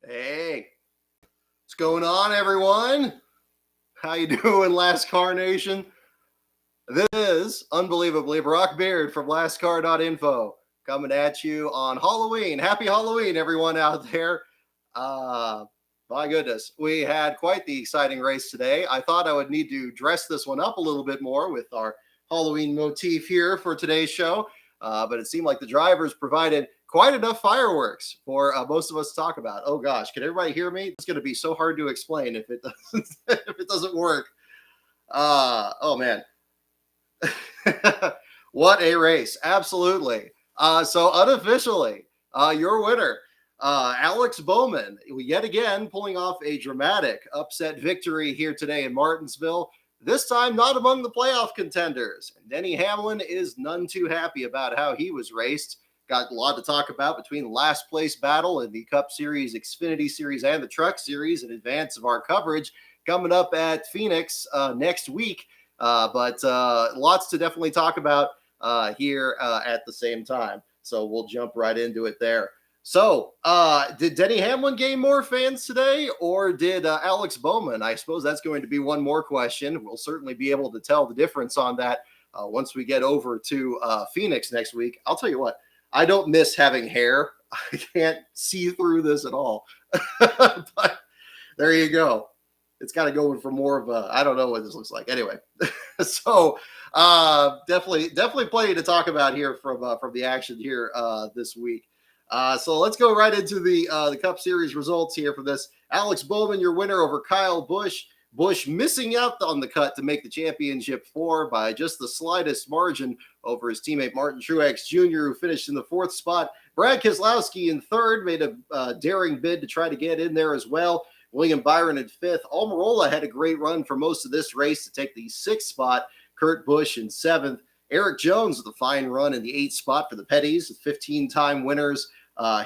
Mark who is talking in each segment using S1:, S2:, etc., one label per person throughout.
S1: Hey, what's going on, everyone? How you doing, Lascar Nation? This is, unbelievably, Brock Beard from LastCar.info coming at you on Halloween. Happy Halloween, everyone out there. My goodness, we had quite the exciting race today. I thought I would need to dress this one up a little bit more with our Halloween motif here for today's show, but it seemed like the drivers provided quite enough fireworks for most of us to talk about. Oh gosh, can everybody hear me? It's going to be so hard to explain if it doesn't if it doesn't work. Oh man. What a race. Absolutely. So unofficially, your winner, Alex Bowman, yet again pulling off a dramatic upset victory here today in Martinsville. This time not among the playoff contenders. Denny Hamlin is none too happy about how he was raced. Got a lot to talk about between the last place battle in the Cup Series, Xfinity Series, and the Truck Series in advance of our coverage coming up at Phoenix next week. But lots to definitely talk about here at the same time. So we'll jump right into it there. So did Denny Hamlin gain more fans today, or did Alex Bowman? I suppose that's going to be one more question. We'll certainly be able to tell the difference on that once we get over to Phoenix next week. I'll tell you what, I don't miss having hair. I can't see through this at all. But there you go. It's got to go for more of a, I don't know what this looks like. Anyway, so definitely plenty to talk about here from the action here this week. So let's go right into the Cup Series results here for this. Alex Bowman, your winner over Kyle Busch. Busch missing out on the cut to make the championship four by just the slightest margin over his teammate Martin Truex Jr., who finished in the fourth spot. Brad Keselowski in third made a daring bid to try to get in there as well. William Byron in fifth. Almirola had a great run for most of this race to take the sixth spot. Kurt Busch in seventh. Eric Jones with a fine run in the eighth spot for the Petties, 15-time winners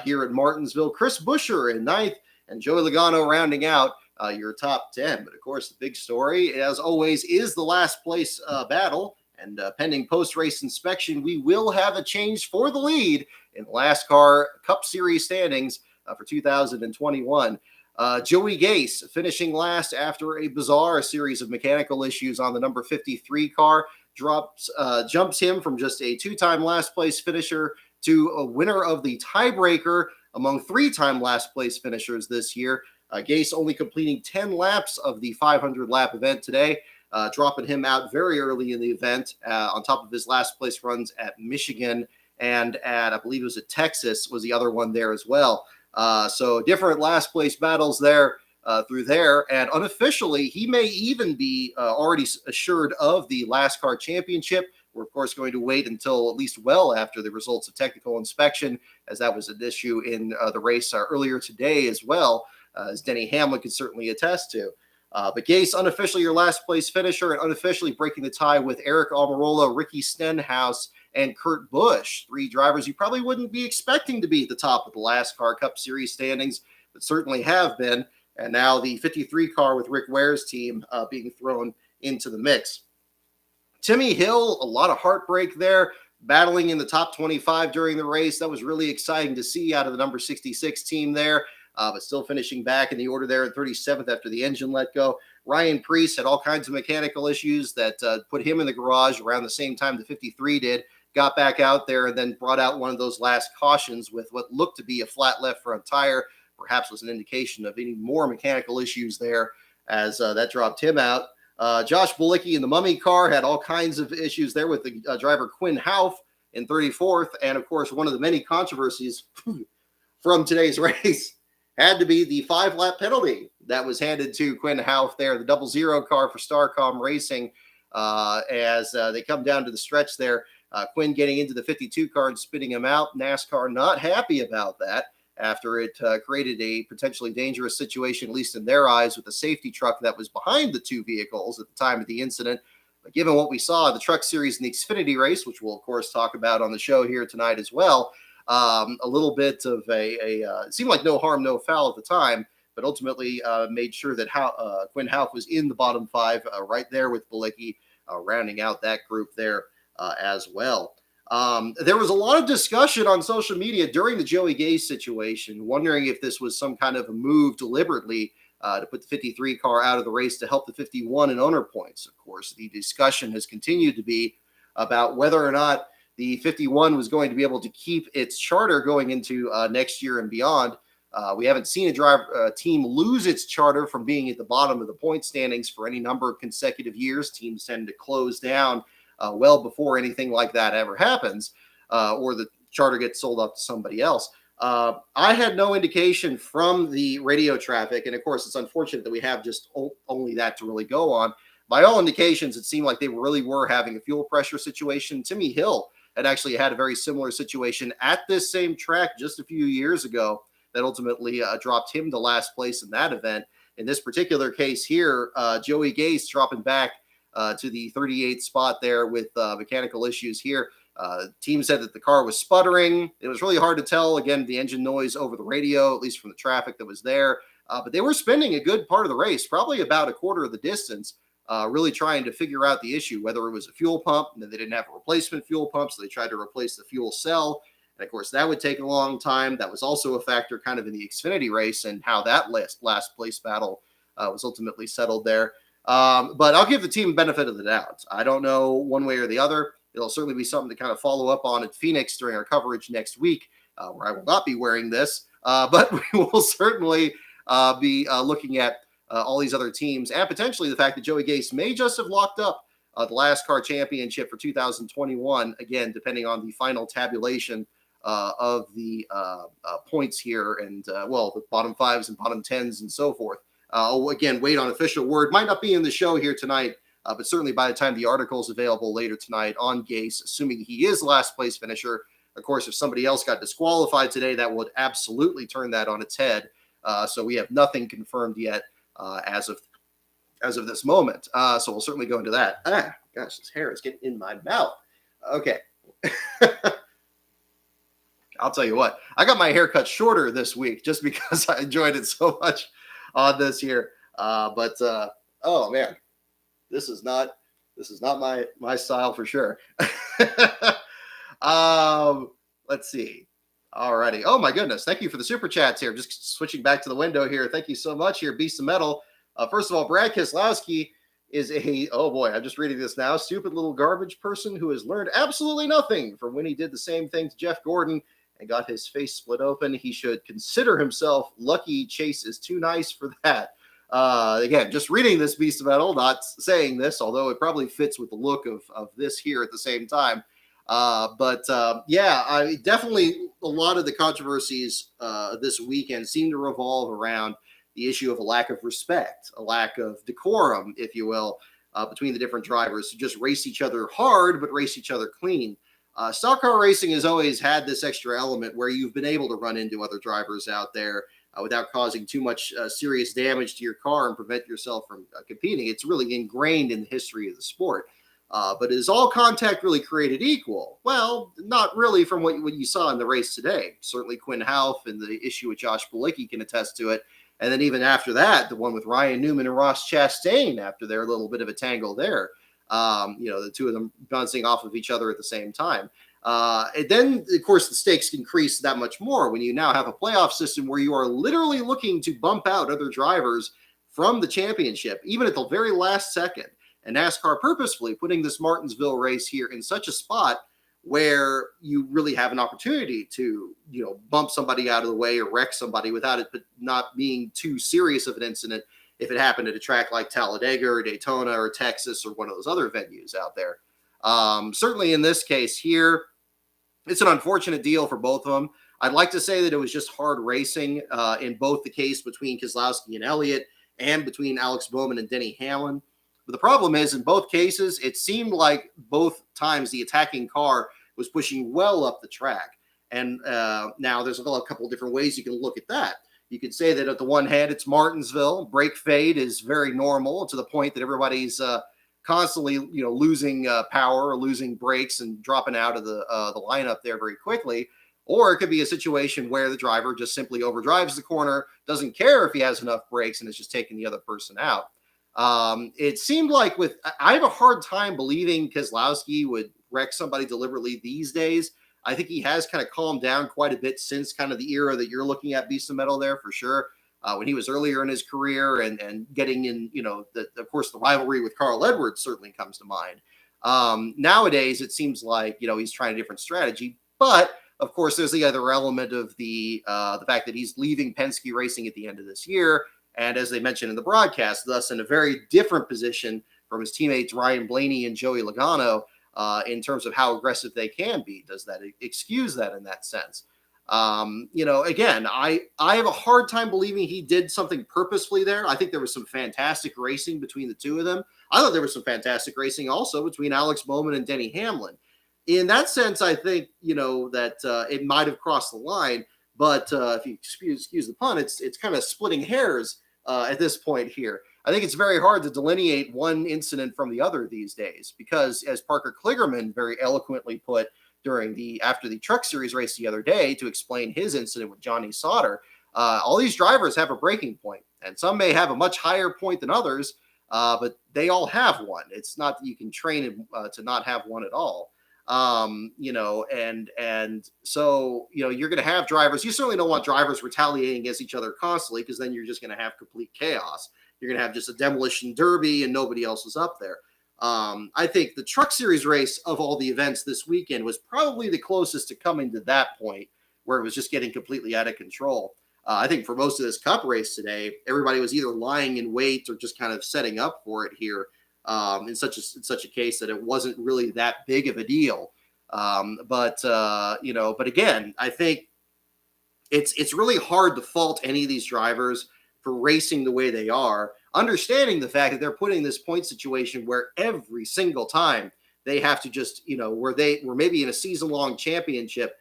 S1: here at Martinsville. Chris Buescher in ninth, and Joey Logano rounding out your top 10. But of course, the big story, as always, is the last place battle. And pending post-race inspection, we will have a change for the lead in NASCAR Cup Series standings for 2021. Joey Gase finishing last after a bizarre series of mechanical issues on the number 53 car jumps him from just a two-time last place finisher to a winner of the tiebreaker among three-time last place finishers this year. Gase only completing 10 laps of the 500 lap event today, dropping him out very early in the event on top of his last place runs at Michigan and at, I believe it was at Texas was the other one there as well. So different last place battles there through there. And unofficially, he may even be already assured of the NASCAR championship. We're, of course, going to wait until at least well after the results of technical inspection, as that was an issue in the race earlier today as well, as Denny Hamlin could certainly attest to. But Gase, unofficially your last place finisher and unofficially breaking the tie with Eric Almirola, Ricky Stenhouse, and Kurt Busch, three drivers you probably wouldn't be expecting to be at the top of the NASCAR Cup Series standings, but certainly have been. And now the 53 car with Rick Ware's team being thrown into the mix. Timmy Hill, a lot of heartbreak there, battling in the top 25 during the race. That was really exciting to see out of the number 66 team there, but still finishing back in the order there at 37th after the engine let go. Ryan Preece had all kinds of mechanical issues that put him in the garage around the same time the 53 did. Got back out there and then brought out one of those last cautions with what looked to be a flat left front tire. Perhaps was an indication of any more mechanical issues there as that dropped him out. Josh Bilicki in the Mummy car had all kinds of issues there with the driver Quinn Houff in 34th. And of course, one of the many controversies from today's race had to be the 5-lap penalty that was handed to Quinn Houff there, the 00 car for Starcom Racing, as they come down to the stretch there. Quinn getting into the 52 car and spitting him out. NASCAR not happy about that after it created a potentially dangerous situation, at least in their eyes, with the safety truck that was behind the two vehicles at the time of the incident. But given what we saw in the Truck Series and the Xfinity race, which we'll, of course, talk about on the show here tonight as well, a little bit of it seemed like no harm, no foul at the time, but ultimately made sure that Quinn Houff was in the bottom five right there with Bilicki, rounding out that group there as well. There was a lot of discussion on social media during the Joey Gase situation, wondering if this was some kind of a move deliberately to put the 53 car out of the race to help the 51 in owner points. Of course, the discussion has continued to be about whether or not the 51 was going to be able to keep its charter going into next year and beyond. We haven't seen a team lose its charter from being at the bottom of the point standings for any number of consecutive years. Teams tend to close down well before anything like that ever happens, or the charter gets sold up to somebody else. I had no indication from the radio traffic, and of course, it's unfortunate that we have just only that to really go on. By all indications, it seemed like they really were having a fuel pressure situation. Timmy Hill had actually had a very similar situation at this same track just a few years ago that ultimately dropped him to last place in that event. In this particular case here, Joey Gase dropping back to the 38th spot there with mechanical issues here. Team said that the car was sputtering. It was really hard to tell, again, the engine noise over the radio, at least from the traffic that was there. But they were spending a good part of the race, probably about a quarter of the distance, really trying to figure out the issue, whether it was a fuel pump, and they didn't have a replacement fuel pump, so they tried to replace the fuel cell. And of course, that would take a long time. That was also a factor kind of in the Xfinity race and how that last place battle was ultimately settled there. But I'll give the team benefit of the doubt. I don't know one way or the other. It'll certainly be something to kind of follow up on at Phoenix during our coverage next week, where I will not be wearing this. But we will certainly be looking at all these other teams and potentially the fact that Joey Gase may just have locked up the last car championship for 2021, again, depending on the final tabulation of the points here and, the bottom fives and bottom tens and so forth. Again, wait on official word. Might not be in the show here tonight, but certainly by the time the article is available later tonight on Gase, assuming he is last place finisher. Of course, if somebody else got disqualified today, that would absolutely turn that on its head. So we have nothing confirmed yet as of this moment. So we'll certainly go into that. Gosh, this hair is getting in my mouth. Okay. I'll tell you what, I got my hair cut shorter this week just because I enjoyed it so much on this here. Oh man, this is not my style for sure. Let's see. Alrighty. Oh my goodness. Thank you for the super chats here. Just switching back to the window here. Thank you so much here. Beast of Metal. First of all, Brad Keselowski is oh boy, I'm just reading this now. Stupid little garbage person who has learned absolutely nothing from when he did the same thing to Jeff Gordon and got his face split open. He should consider himself lucky. Chase is too nice for that. Again, just reading this Beast of Metal, not saying this, although it probably fits with the look of this here at the same time. I definitely a lot of the controversies this weekend seem to revolve around the issue of a lack of respect, a lack of decorum, if you will, between the different drivers who just race each other hard, but race each other clean. Stock car racing has always had this extra element where you've been able to run into other drivers out there without causing too much serious damage to your car and prevent yourself from competing. It's really ingrained in the history of the sport. But is all contact really created equal? Well, not really from what you saw in the race today. Certainly Quinn Houff and the issue with Josh Bilicki can attest to it. And then even after that, the one with Ryan Newman and Ross Chastain after their little bit of a tangle there. The two of them bouncing off of each other at the same time. And then, of course, the stakes increase that much more when you now have a playoff system where you are literally looking to bump out other drivers from the championship, even at the very last second. And NASCAR purposefully putting this Martinsville race here in such a spot where you really have an opportunity to, bump somebody out of the way or wreck somebody without it not being too serious of an incident if it happened at a track like Talladega or Daytona or Texas or one of those other venues out there. Certainly in this case here, it's an unfortunate deal for both of them. I'd like to say that it was just hard racing in both the case between Keselowski and Elliott and between Alex Bowman and Denny Hamlin. But the problem is, in both cases, it seemed like both times the attacking car was pushing well up the track. And now there's a couple of different ways you can look at that. You could say that at the one hand, it's Martinsville. Brake fade is very normal to the point that everybody's constantly, losing power or losing brakes and dropping out of the lineup there very quickly. Or it could be a situation where the driver just simply overdrives the corner, doesn't care if he has enough brakes, and is just taking the other person out. It seemed like I have a hard time believing Keselowski would wreck somebody deliberately these days. I think he has kind of calmed down quite a bit since kind of the era that you're looking at, Beast of Metal there for sure. When he was earlier in his career and getting in, of course, the rivalry with Carl Edwards certainly comes to mind. Nowadays, it seems like, he's trying a different strategy, but of course, there's the other element of the fact that he's leaving Penske Racing at the end of this year. And as they mentioned in the broadcast, thus in a very different position from his teammates Ryan Blaney and Joey Logano in terms of how aggressive they can be. Does that excuse that in that sense? Again, I have a hard time believing he did something purposefully there. I think there was some fantastic racing between the two of them. I thought there was some fantastic racing also between Alex Bowman and Denny Hamlin. In that sense, I think, that it might have crossed the line, but if you excuse the pun, it's kind of splitting hairs at this point here. I think it's very hard to delineate one incident from the other these days because, as Parker Kligerman very eloquently put after the Truck Series race the other day to explain his incident with Johnny Sauter, all these drivers have a breaking point, and some may have a much higher point than others, but they all have one. It's not that you can train to not have one at all. And so, you're going to have drivers. You certainly don't want drivers retaliating against each other constantly, because then you're just going to have complete chaos. You're going to have just a demolition derby and nobody else is up there. I think the Truck Series race of all the events this weekend was probably the closest to coming to that point where it was just getting completely out of control. I think for most of this Cup race today, everybody was either lying in wait or just kind of setting up for it here. In such a case that it wasn't really that big of a deal. But again, I think it's really hard to fault any of these drivers for racing the way they are, understanding the fact that they're putting this point situation where every single time they have to just, where maybe in a season-long championship,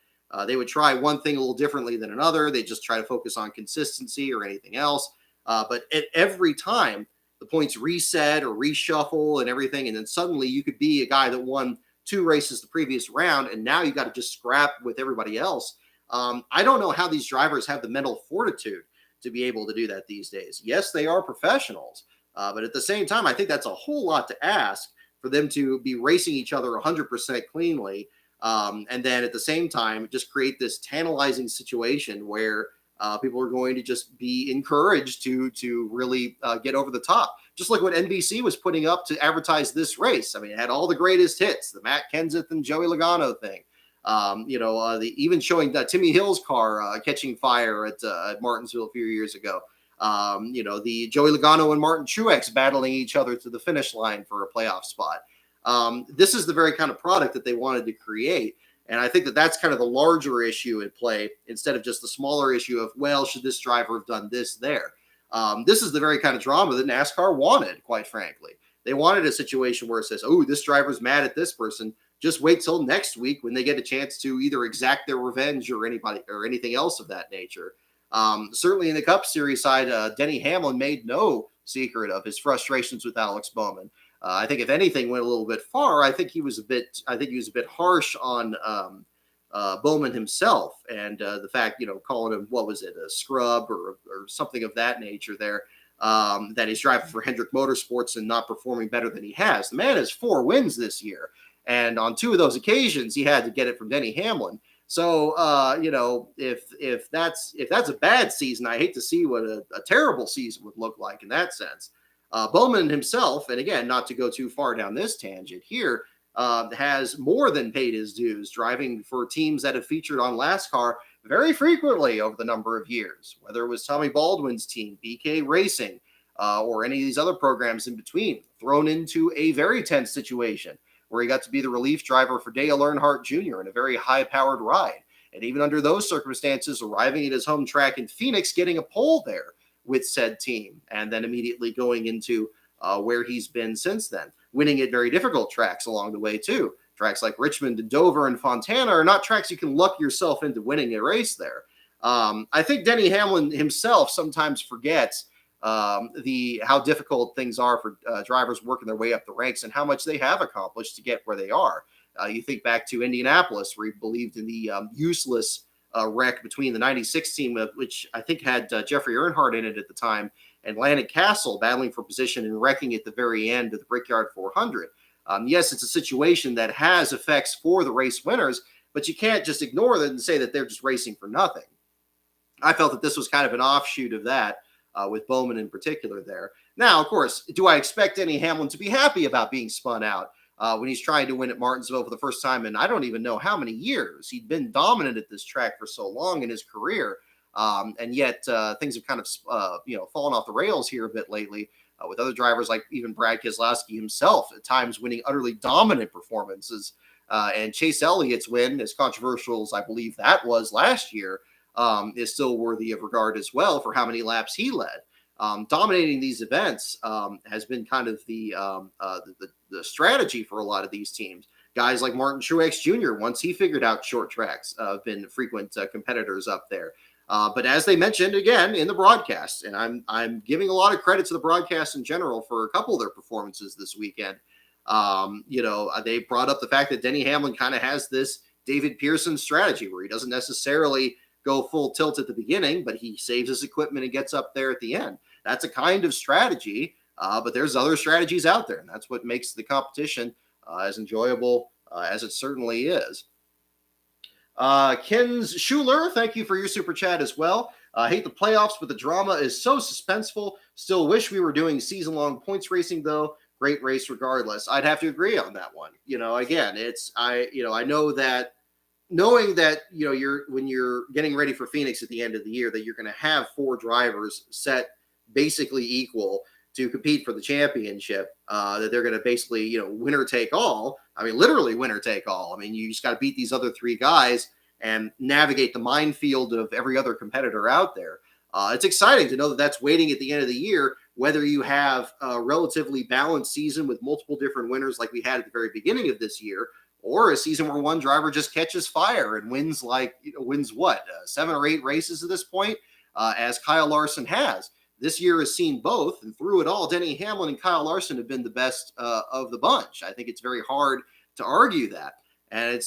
S1: they would try one thing a little differently than another. They just try to focus on consistency or anything else. But at every time, the points reset or reshuffle and everything, and then suddenly you could be a guy that won 2 races the previous round, and now you got to just scrap with everybody else. I don't know how these drivers have the mental fortitude to be able to do that these days. Yes, they are professionals, but at the same time, I think that's a whole lot to ask for them to be racing each other 100% cleanly, and then at the same time, just create this tantalizing situation where people are going to just be encouraged to really get over the top. Just like what NBC was putting up to advertise this race. I mean, it had all the greatest hits, the Matt Kenseth and Joey Logano thing. Even showing Timmy Hill's car catching fire at Martinsville a few years ago. The Joey Logano and Martin Truex battling each other to the finish line for a playoff spot. This is the very kind of product that they wanted to create. And I think that that's kind of the larger issue at play instead of just the smaller issue of, well, should this driver have done this there? This is the very kind of drama that NASCAR wanted, quite frankly. They wanted a situation where it says, oh, this driver's mad at this person. Just wait till next week when they get a chance to either exact their revenge or anything else of that nature. Certainly in the Cup Series side, Denny Hamlin made no secret of his frustrations with Alex Bowman. I think if anything went a little bit far, I think he was a bit harsh on Bowman himself and the fact, calling him, what was it, a scrub or something of that nature there, that he's driving for Hendrick Motorsports and not performing better than he has. The man has 4 wins this year. And on 2 of those occasions, he had to get it from Denny Hamlin. So, if that's a bad season, I hate to see what a terrible season would look like in that sense. Bowman himself, and again, not to go too far down this tangent here, has more than paid his dues, driving for teams that have featured on NASCAR very frequently over the number of years, whether it was Tommy Baldwin's team, BK Racing, or any of these other programs in between, thrown into a very tense situation where he got to be the relief driver for Dale Earnhardt Jr. in a very high-powered ride. And even under those circumstances, arriving at his home track in Phoenix, getting a pole there with said team, and then immediately going into where he's been since then, winning at very difficult tracks along the way too. Tracks like Richmond and Dover and Fontana are not tracks you can luck yourself into winning a race there. I think Denny Hamlin himself sometimes forgets how difficult things are for drivers working their way up the ranks and how much they have accomplished to get where they are. You think back to Indianapolis, where he believed in the useless wreck between the 96 team, which I think had Jeffrey Earnhardt in it at the time, and Landon Castle battling for position and wrecking at the very end of the Brickyard 400. Yes, it's a situation that has effects for the race winners, but you can't just ignore it and say that they're just racing for nothing. I felt that this was kind of an offshoot of that, with Bowman in particular there. Now, of course, do I expect Denny Hamlin to be happy about being spun out when he's trying to win at Martinsville for the first time in I don't even know how many years? He'd been dominant at this track for so long in his career, and yet things have kind of fallen off the rails here a bit lately. With other drivers like even Brad Keselowski himself at times winning utterly dominant performances. And Chase Elliott's win, as controversial as I believe that was last year, is still worthy of regard as well for how many laps he led. Dominating these events has been kind of the strategy for a lot of these teams. Guys like Martin Truex Jr., once he figured out short tracks, have been frequent competitors up there. But as they mentioned again in the broadcast, and I'm giving a lot of credit to the broadcast in general for a couple of their performances this weekend. They brought up the fact that Denny Hamlin kind of has this David Pearson strategy where he doesn't necessarily go full tilt at the beginning, but he saves his equipment and gets up there at the end. That's a kind of strategy, but there's other strategies out there, and that's what makes the competition as enjoyable as it certainly is. Kins Schuler, thank you for your super chat as well. Hate the playoffs, but the drama is so suspenseful. Still wish we were doing season-long points racing, though. Great race regardless. I'd have to agree on that one. Again, I know that knowing that, when you're getting ready for Phoenix at the end of the year, that you're going to have 4 drivers set basically equal to compete for the championship, that they're going to basically, winner take all. I mean, literally winner take all. I mean, you just got to beat these other 3 guys and navigate the minefield of every other competitor out there. It's exciting to know that that's waiting at the end of the year, whether you have a relatively balanced season with multiple different winners like we had at the very beginning of this year, or a season where one driver just catches fire and wins 7 or 8 races at this point, as Kyle Larson has. This year has seen both, and through it all, Denny Hamlin and Kyle Larson have been the best of the bunch. I think it's very hard to argue that. And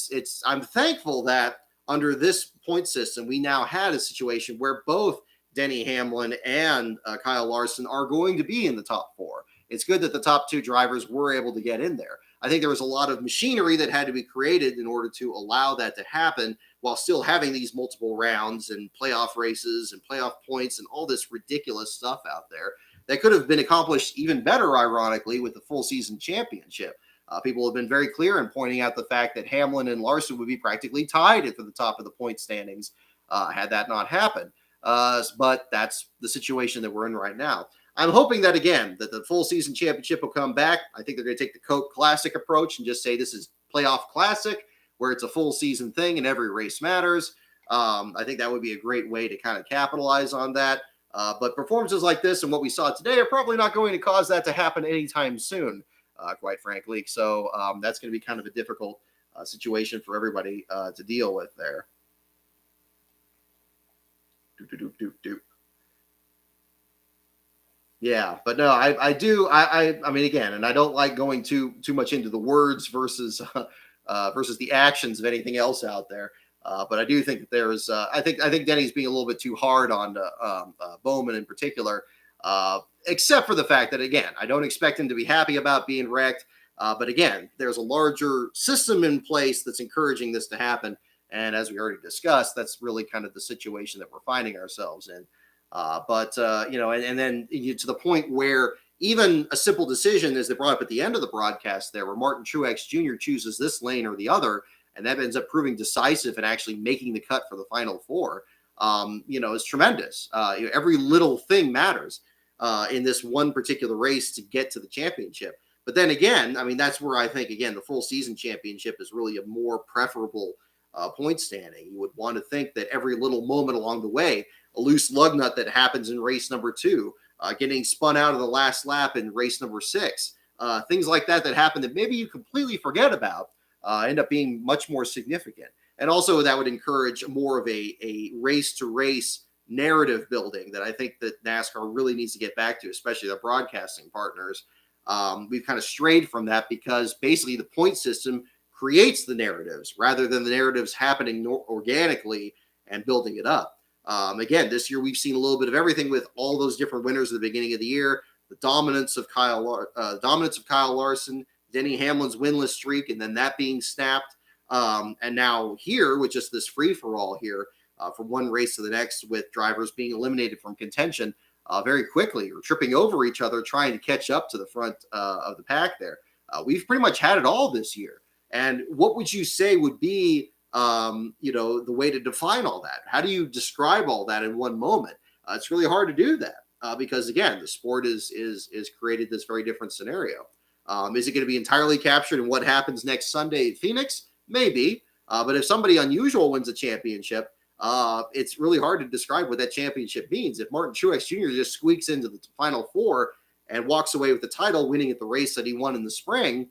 S1: I'm thankful that under this point system, we now had a situation where both Denny Hamlin and Kyle Larson are going to be in the top 4. It's good that the top 2 drivers were able to get in there. I think there was a lot of machinery that had to be created in order to allow that to happen while still having these multiple rounds and playoff races and playoff points and all this ridiculous stuff out there that could have been accomplished even better, ironically, with the full season championship. People have been very clear in pointing out the fact that Hamlin and Larson would be practically tied for the top of the point standings had that not happened. But that's the situation that we're in right now. I'm hoping that, again, that the full season championship will come back. I think they're going to take the Coke Classic approach and just say this is playoff classic, where it's a full season thing and every race matters. I think that would be a great way to kind of capitalize on that. But performances like this and what we saw today are probably not going to cause that to happen anytime soon, quite frankly. So that's going to be kind of a difficult situation for everybody to deal with there. Yeah, but no, I mean, again, and I don't like going too much into the words versus the actions of anything else out there. But I do think that there's, I think Denny's being a little bit too hard on Bowman in particular, except for the fact that, again, I don't expect him to be happy about being wrecked. But again, there's a larger system in place that's encouraging this to happen. And as we already discussed, that's really kind of the situation that we're finding ourselves in. And then to the point where even a simple decision, as they brought up at the end of the broadcast there, where Martin Truex Jr. chooses this lane or the other, and that ends up proving decisive and actually making the cut for the final 4, is tremendous. Every little thing matters in this one particular race to get to the championship. But then again, I mean, that's where I think, again, the full season championship is really a more preferable point standing. You would want to think that every little moment along the way, a loose lug nut that happens in race number 2, getting spun out of the last lap in race number 6, things like that happen that maybe you completely forget about, end up being much more significant. And also that would encourage more of a race-to-race narrative building that I think that NASCAR really needs to get back to, especially their broadcasting partners. We've kind of strayed from that because basically the point system creates the narratives rather than the narratives happening organically and building it up. Again, this year we've seen a little bit of everything with all those different winners at the beginning of the year. The dominance of Kyle Larson, Denny Hamlin's winless streak, and then that being snapped. And now here with just this free-for-all here from one race to the next with drivers being eliminated from contention very quickly or tripping over each other trying to catch up to the front of the pack there. We've pretty much had it all this year. And what would you say would be, the way to define all that? How do you describe all that in one moment? It's really hard to do that because, again, the sport is created this very different scenario. Is it going to be entirely captured in what happens next Sunday at Phoenix? Maybe. But if somebody unusual wins a championship, it's really hard to describe what that championship means. If Martin Truex Jr. just squeaks into the Final Four and walks away with the title, winning at the race that he won in the spring,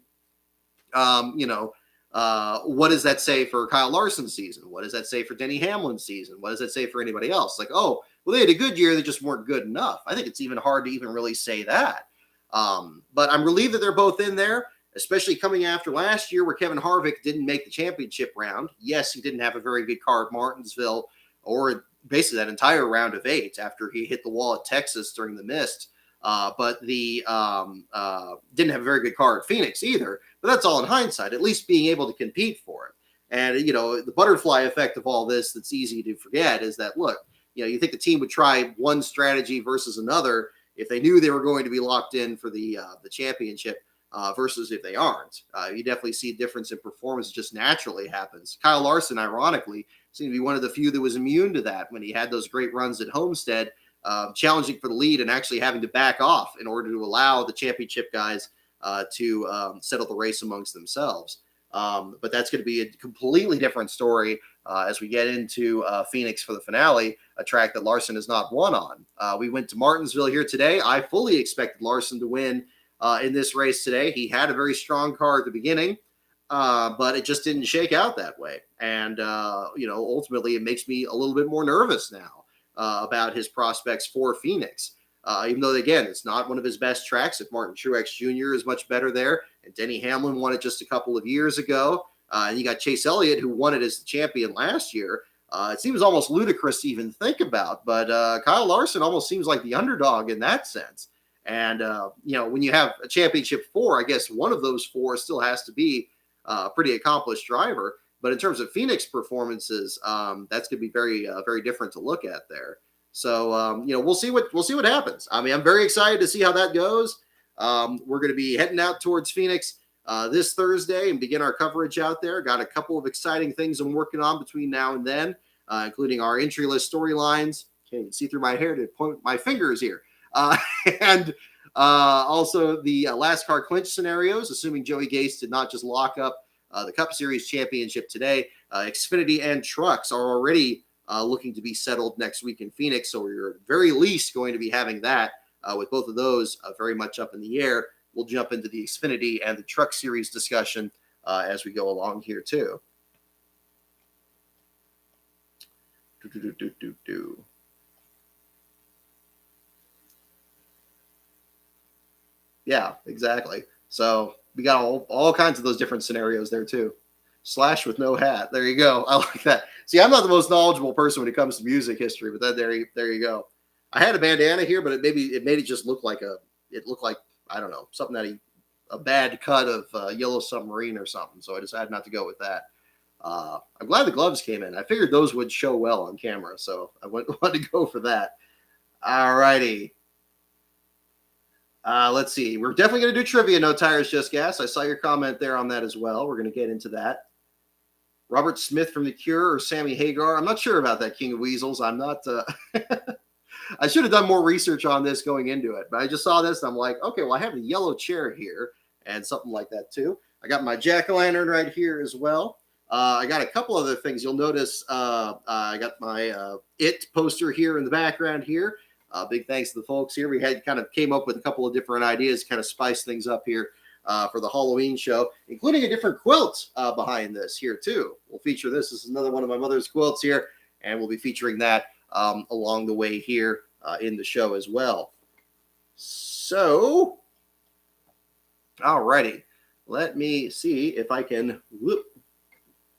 S1: what does that say for Kyle Larson's season? What does that say for Denny Hamlin's season? What does that say for anybody else? Like, oh, well, they had a good year. They just weren't good enough. I think it's even hard to even really say that. But I'm relieved that they're both in there, especially coming after last year where Kevin Harvick didn't make the championship round. Yes, he didn't have a very good car at Martinsville or basically that entire round of 8 after he hit the wall at Texas during the mist. But the didn't have a very good car at Phoenix either. But that's all in hindsight, at least being able to compete for it. And, the butterfly effect of all this that's easy to forget is that, look, you think the team would try one strategy versus another if they knew they were going to be locked in for the championship versus if they aren't. You definitely see a difference in performance. It just naturally happens. Kyle Larson, ironically, seemed to be one of the few that was immune to that when he had those great runs at Homestead, challenging for the lead and actually having to back off in order to allow the championship guys to settle the race amongst themselves. But that's going to be a completely different story as we get into Phoenix for the finale, a track that Larson has not won on. We went to Martinsville here today. I fully expected Larson to win in this race today. He had a very strong car at the beginning, but it just didn't shake out that way. And, ultimately it makes me a little bit more nervous now about his prospects for Phoenix. Even though, again, it's not one of his best tracks. If Martin Truex Jr. is much better there, and Denny Hamlin won it just a couple of years ago, and you got Chase Elliott, who won it as the champion last year. It seems almost ludicrous to even think about, but Kyle Larson almost seems like the underdog in that sense. And, when you have a championship 4, I guess one of those 4 still has to be a pretty accomplished driver. But in terms of Phoenix performances, that's going to be very, very different to look at there. So, we'll see what happens. I mean, I'm very excited to see how that goes. We're going to be heading out towards Phoenix this Thursday and begin our coverage out there. Got a couple of exciting things I'm working on between now and then, including our entry list storylines. Can't even see through my hair to point my fingers here. And also the last car clinch scenarios, assuming Joey Gase did not just lock up the Cup Series championship today. Xfinity and trucks are already looking to be settled next week in Phoenix. So we're at very least going to be having that with both of those very much up in the air. We'll jump into the Xfinity and the Truck Series discussion as we go along here too. Yeah, exactly. So we got all kinds of those different scenarios there too. Slash with no hat. There you go. I like that. See, I'm not the most knowledgeable person when it comes to music history, but then there you go. I had a bandana here, but it made it just look like I don't know, something a bad cut of Yellow Submarine or something. So I decided not to go with that. I'm glad the gloves came in. I figured those would show well on camera, so I wanted to go for that. All righty. Let's see. We're definitely going to do trivia. No tires, just gas. I saw your comment there on that as well. We're going to get into that. Robert Smith from The Cure or Sammy Hagar. I'm not sure about that, King of Weasels. I'm not. I should have done more research on this going into it, but I just saw this and I'm like, okay, well, I have a yellow chair here and something like that too. I got my jack-o'-lantern right here as well. I got a couple other things. You'll notice I got my It poster here in the background here. Big thanks to the folks here. We had kind of came up with a couple of different ideas, kind of spice things up here for the Halloween show, including a different quilt behind this here too. We'll feature this. This is another one of my mother's quilts here, and we'll be featuring that along the way here in the show as well. So, all righty. Let me see if I can. Whoop.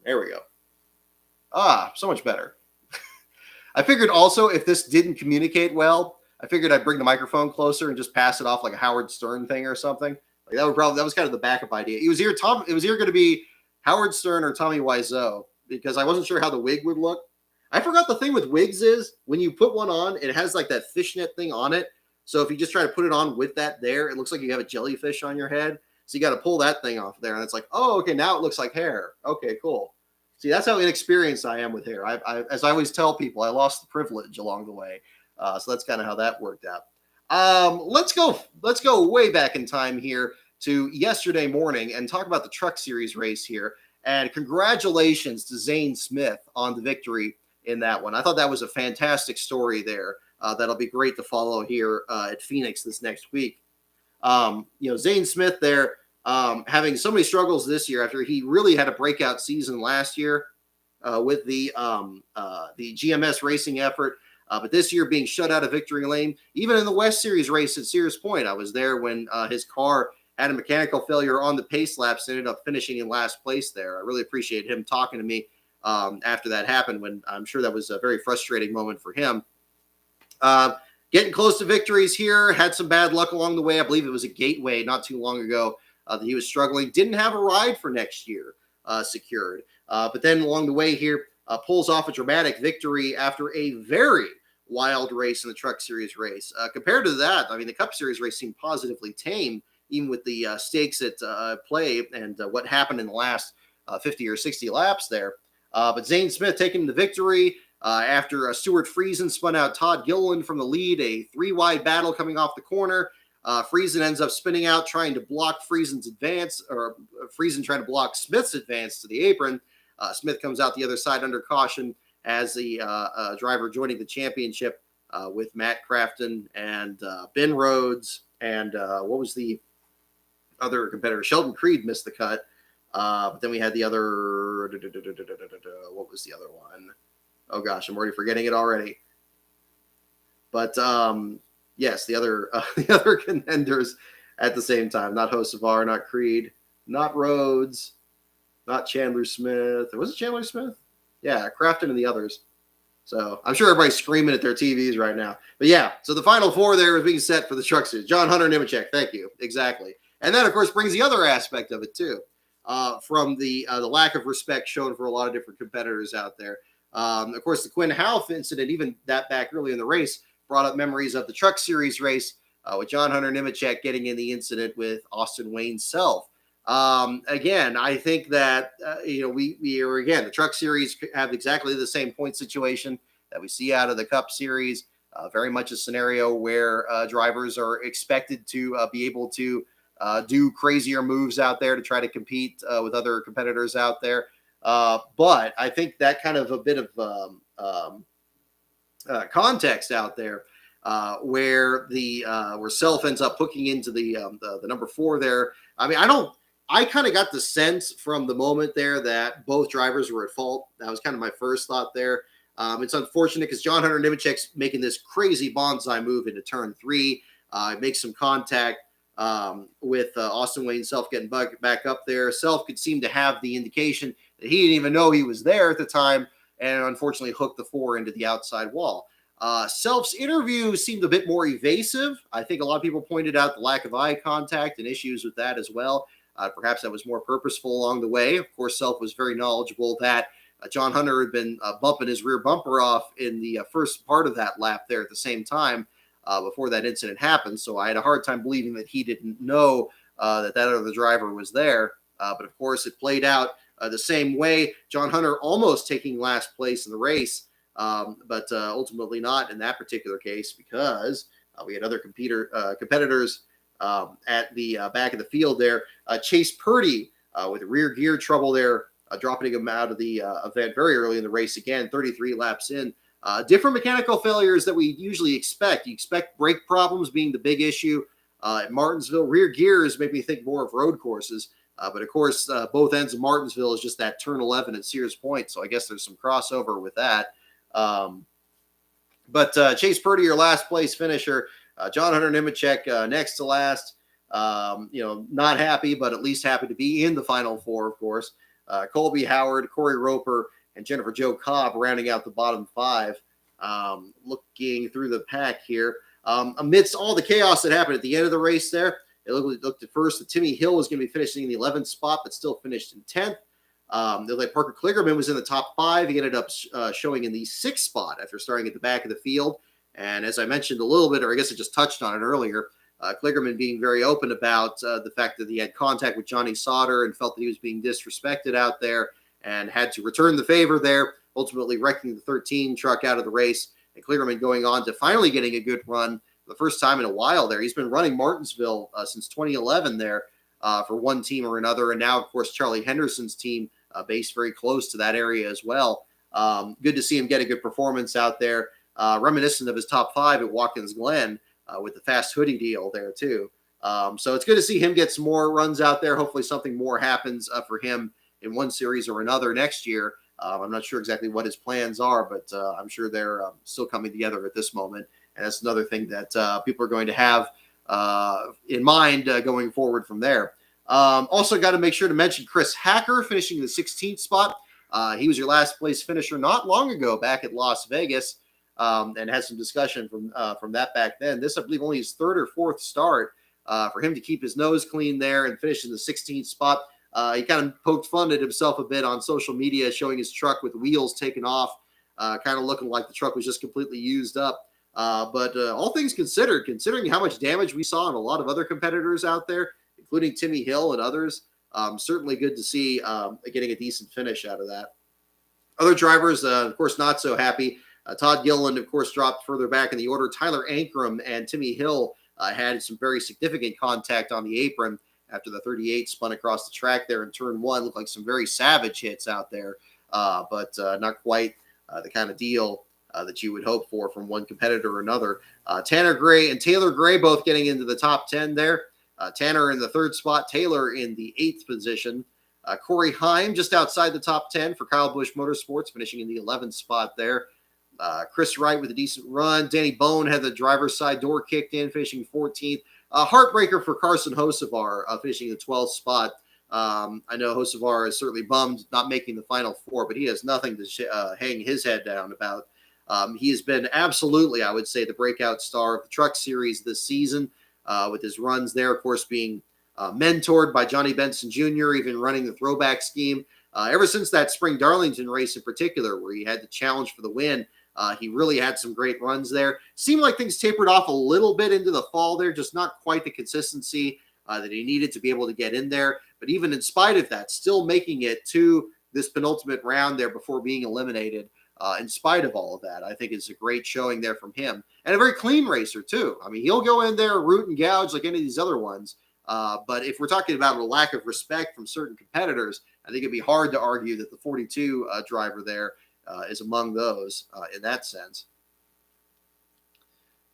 S1: There we go. So much better. I figured also if this didn't communicate well, I figured I'd bring the microphone closer and just pass it off like a Howard Stern thing or something. Like that was kind of the backup idea. It was either going to be Howard Stern or Tommy Wiseau, because I wasn't sure how the wig would look. I forgot the thing with wigs is when you put one on, it has like that fishnet thing on it. So if you just try to put it on with that there, it looks like you have a jellyfish on your head. So you got to pull that thing off there. And it's like, oh, okay, now it looks like hair. Okay, cool. See, that's how inexperienced I am with hair. As I always tell people, I lost the privilege along the way. So that's kind of how that worked out. Let's go way back in time here to yesterday morning and talk about the Truck Series race here. And congratulations to Zane Smith on the victory in that one. I thought that was a fantastic story there. That'll be great to follow here at Phoenix this next week. Zane Smith there having so many struggles this year after he really had a breakout season last year with the GMS racing effort. But this year being shut out of victory lane, even in the West Series race at Sears Point, I was there when his car had a mechanical failure on the pace laps and ended up finishing in last place there. I really appreciate him talking to me after that happened, when I'm sure that was a very frustrating moment for him. Getting close to victories here, had some bad luck along the way. I believe it was a Gateway not too long ago that he was struggling. Didn't have a ride for next year secured. But then along the way here, pulls off a dramatic victory after a very wild race in the Truck Series race. Compared to that, I mean, the Cup Series race seemed positively tame, even with the stakes at play and what happened in the last 50 or 60 laps there. But Zane Smith taking the victory after Stuart Friesen spun out Todd Gilliland from the lead, a 3-wide battle coming off the corner. Friesen ends up spinning out, trying to block Friesen's advance, or Friesen trying to block Smith's advance to the apron. Smith comes out the other side under caution as the driver joining the championship with Matt Crafton and Ben Rhodes. And what was the other competitor? Sheldon Creed missed the cut. But then we had the other, what was the other one? Oh gosh, I'm already forgetting it already. But yes, the other contenders at the same time. Not Hocevar, not Creed, not Rhodes, not Chandler Smith. Was it Chandler Smith? Yeah, Crafton and the others. So I'm sure everybody's screaming at their TVs right now. But yeah, so the final four there is being set for the Truck Series. John Hunter, Nemechek, thank you. Exactly. And that, of course, brings the other aspect of it, too, from the lack of respect shown for a lot of different competitors out there. Of course, the Quinn Houff incident, even that back early in the race, brought up memories of the Truck Series race with John Hunter Nemechek getting in the incident with Austin Wayne Self. Again, I think that, we are, again, the Truck Series have exactly the same point situation that we see out of the Cup Series. Very much a scenario where drivers are expected to be able to do crazier moves out there to try to compete with other competitors out there. But I think that kind of a bit of context out there where where Self ends up hooking into the number 4 there. I mean, I kind of got the sense from the moment there that both drivers were at fault. That was kind of my first thought there. It's unfortunate because John Hunter Nemechek's making this crazy bonsai move into turn 3. Makes some contact with Austin Wayne Self getting back up there. Self could seem to have the indication that he didn't even know he was there at the time, and unfortunately hooked the 4 into the outside wall. Self's interview seemed a bit more evasive. I think a lot of people pointed out the lack of eye contact and issues with that as well. Perhaps that was more purposeful along the way. Of course, Self was very knowledgeable that John Hunter had been bumping his rear bumper off in the first part of that lap there at the same time before that incident happened. So I had a hard time believing that he didn't know that other driver was there. But of course, it played out the same way. John Hunter almost taking last place in the race, but ultimately not in that particular case because we had other competitors at the back of the field there. Chase Purdy with rear gear trouble there, dropping him out of the event very early in the race again, 33 laps in. Different mechanical failures that we usually expect. You expect brake problems being the big issue. At Martinsville, rear gears make me think more of road courses. But of course, both ends of Martinsville is just that turn 11 at Sears Point. So I guess there's some crossover with that. But Chase Purdy, your last place finisher. John Hunter Nemechek next to last. Not happy, but at least happy to be in the final 4, of course. Colby Howard, Corey Roper, and Jennifer Jo Cobb rounding out the bottom 5. Looking through the pack here. Amidst all the chaos that happened at the end of the race there, It looked at first that Timmy Hill was going to be finishing in the 11th spot, but still finished in 10th. It looked like Parker Kligerman was in the top 5. He ended up showing in the 6th spot after starting at the back of the field. And as I mentioned a little bit, or I guess I just touched on it earlier, Kligerman being very open about the fact that he had contact with Johnny Sauter and felt that he was being disrespected out there and had to return the favor there, ultimately wrecking the 13 truck out of the race. And Kligerman going on to finally getting a good run for the first time in a while there. He's been running Martinsville since 2011 there for one team or another. And now, of course, Charlie Henderson's team based very close to that area as well. Good to see him get a good performance out there, reminiscent of his top 5 at Watkins Glen with the fast hoodie deal there too. So it's good to see him get some more runs out there. Hopefully something more happens for him in one series or another next year. I'm not sure exactly what his plans are, but I'm sure they're still coming together at this moment. And that's another thing that people are going to have in mind going forward from there. Also got to make sure to mention Chris Hacker finishing in the 16th spot. He was your last place finisher not long ago back at Las Vegas, and had some discussion from that back then. This, I believe, only his 3rd or 4th start. For him to keep his nose clean there and finish in the 16th spot. He kind of poked fun at himself a bit on social media, showing his truck with wheels taken off, kind of looking like the truck was just completely used up. But all things considered, considering how much damage we saw in a lot of other competitors out there, including Timmy Hill and others, certainly good to see getting a decent finish out of that. Other drivers, of course, not so happy. Todd Gilliland, of course, dropped further back in the order. Tyler Ankrum and Timmy Hill had some very significant contact on the apron after the 38 spun across the track there in turn 1. Looked like some very savage hits out there, but not quite the kind of deal that you would hope for from one competitor or another. Tanner Gray and Taylor Gray both getting into the top 10 there. Tanner in the 3rd spot, Taylor in the 8th position. Corey Heim just outside the top 10 for Kyle Busch Motorsports, finishing in the 11th spot there. Chris Wright with a decent run. Danny Bone had the driver's side door kicked in, finishing 14th. Heartbreaker for Carson Hocevar, finishing the 12th spot. I know Hocevar is certainly bummed not making the Final 4, but he has nothing to hang his head down about. He has been absolutely, I would say, the breakout star of the Truck Series this season, with his runs there, of course, being mentored by Johnny Benson Jr., even running the throwback scheme. Ever since that Spring Darlington race in particular, where he had the challenge for the win, he really had some great runs there. Seemed like things tapered off a little bit into the fall there, just not quite the consistency that he needed to be able to get in there. But even in spite of that, still making it to this penultimate round there before being eliminated. In spite of all of that, I think it's a great showing there from him. And a very clean racer, too. I mean, he'll go in there, root and gouge like any of these other ones. But if we're talking about a lack of respect from certain competitors, I think it'd be hard to argue that the 42 driver there is among those in that sense.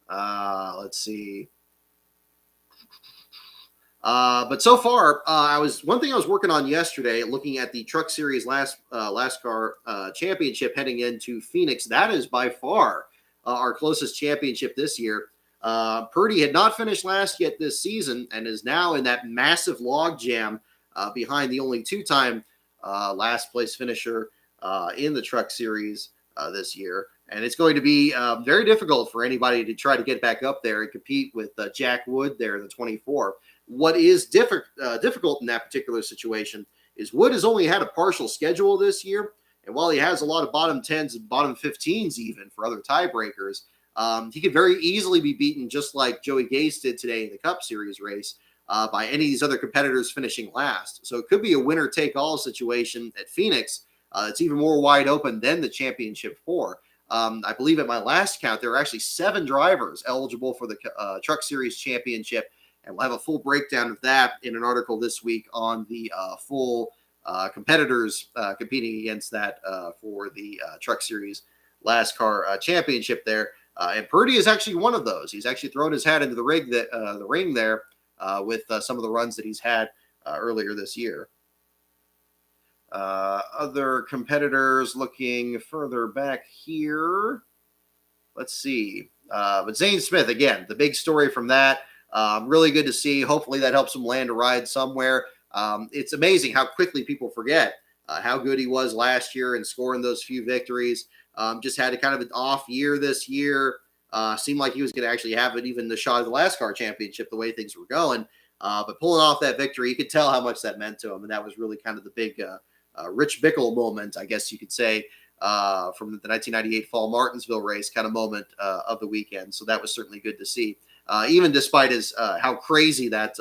S1: Let's see. But so far, one thing I was working on yesterday, looking at the Truck Series NASCAR championship heading into Phoenix. That is by far our closest championship this year. Purdy had not finished last yet this season and is now in that massive log jam behind the only 2-time last place finisher in the Truck Series this year. And it's going to be very difficult for anybody to try to get back up there and compete with Jack Wood there in the 24. What is difficult in that particular situation is Wood has only had a partial schedule this year. And while he has a lot of bottom 10s and bottom 15s even for other tiebreakers, he could very easily be beaten, just like Joey Gase did today in the Cup Series race, by any of these other competitors finishing last. So it could be a winner-take-all situation at Phoenix. It's even more wide open than the Championship 4. I believe at my last count, there are actually 7 drivers eligible for the Truck Series Championship, and we'll have a full breakdown of that in an article this week on the full competitors competing against that for the Truck Series NASCAR Championship there. And Purdy is actually one of those. He's actually thrown his hat into the ring there with some of the runs that he's had earlier this year. Other competitors looking further back here. Let's see. But Zane Smith, again, the big story from that. Really good to see. Hopefully that helps him land a ride somewhere. It's amazing how quickly people forget how good he was last year and scoring those few victories. Just had a kind of an off year this year. Seemed like he was going to actually have it even the shot of the NASCAR championship the way things were going. But pulling off that victory, you could tell how much that meant to him. And that was really kind of the big Rich Bickle moment, I guess you could say, from the 1998 Fall Martinsville race kind of moment of the weekend. So that was certainly good to see, even despite how crazy that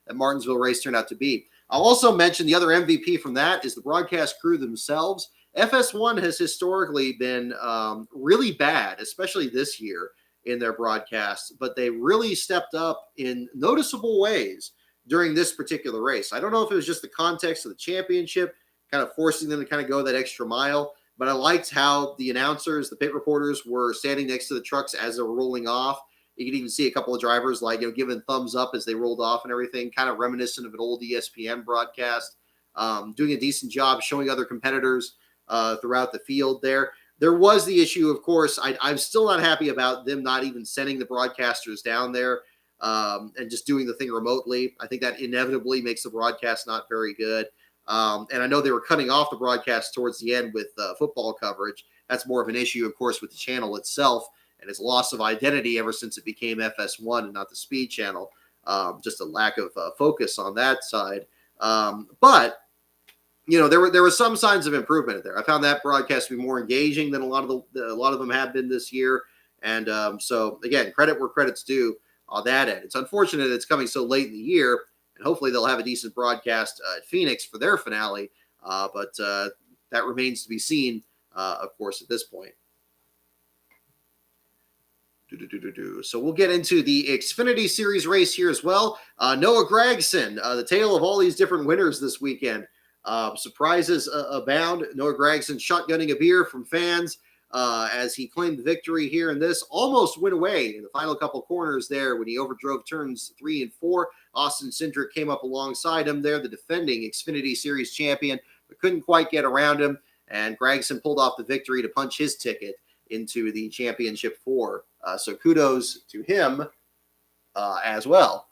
S1: that Martinsville race turned out to be. I'll also mention the other MVP from that is the broadcast crew themselves. FS1 has historically been really bad, especially this year in their broadcasts, but they really stepped up in noticeable ways during this particular race. I don't know if it was just the context of the championship kind of forcing them to kind of go that extra mile, but I liked how the announcers, the pit reporters were standing next to the trucks as they were rolling off. You could even see a couple of drivers giving thumbs up as they rolled off and everything, kind of reminiscent of an old ESPN broadcast, doing a decent job showing other competitors throughout the field there. There was the issue, of course, I'm still not happy about them not even sending the broadcasters down there and just doing the thing remotely. I think that inevitably makes the broadcast not very good. And I know they were cutting off the broadcast towards the end with football coverage. That's more of an issue, of course, with the channel itself and its loss of identity ever since it became FS1 and not the Speed channel. Just a lack of focus on that side. But there were some signs of improvement there. I found that broadcast to be more engaging than a lot of them have been this year. And so again, credit where credit's due on that end. It's unfortunate it's coming so late in the year, and hopefully they'll have a decent broadcast at Phoenix for their finale. But that remains to be seen, of course, at this point. So we'll get into the Xfinity Series race here as well. Noah Gragson, the tale of all these different winners this weekend. Surprises abound. Noah Gragson shotgunning a beer from fans as he claimed the victory here in this. Almost went away in the final couple corners there when he overdrove turns 3 and 4. Austin Cindric came up alongside him there, the defending Xfinity Series champion, but couldn't quite get around him. And Gragson pulled off the victory to punch his ticket into the championship 4. So kudos to him as well.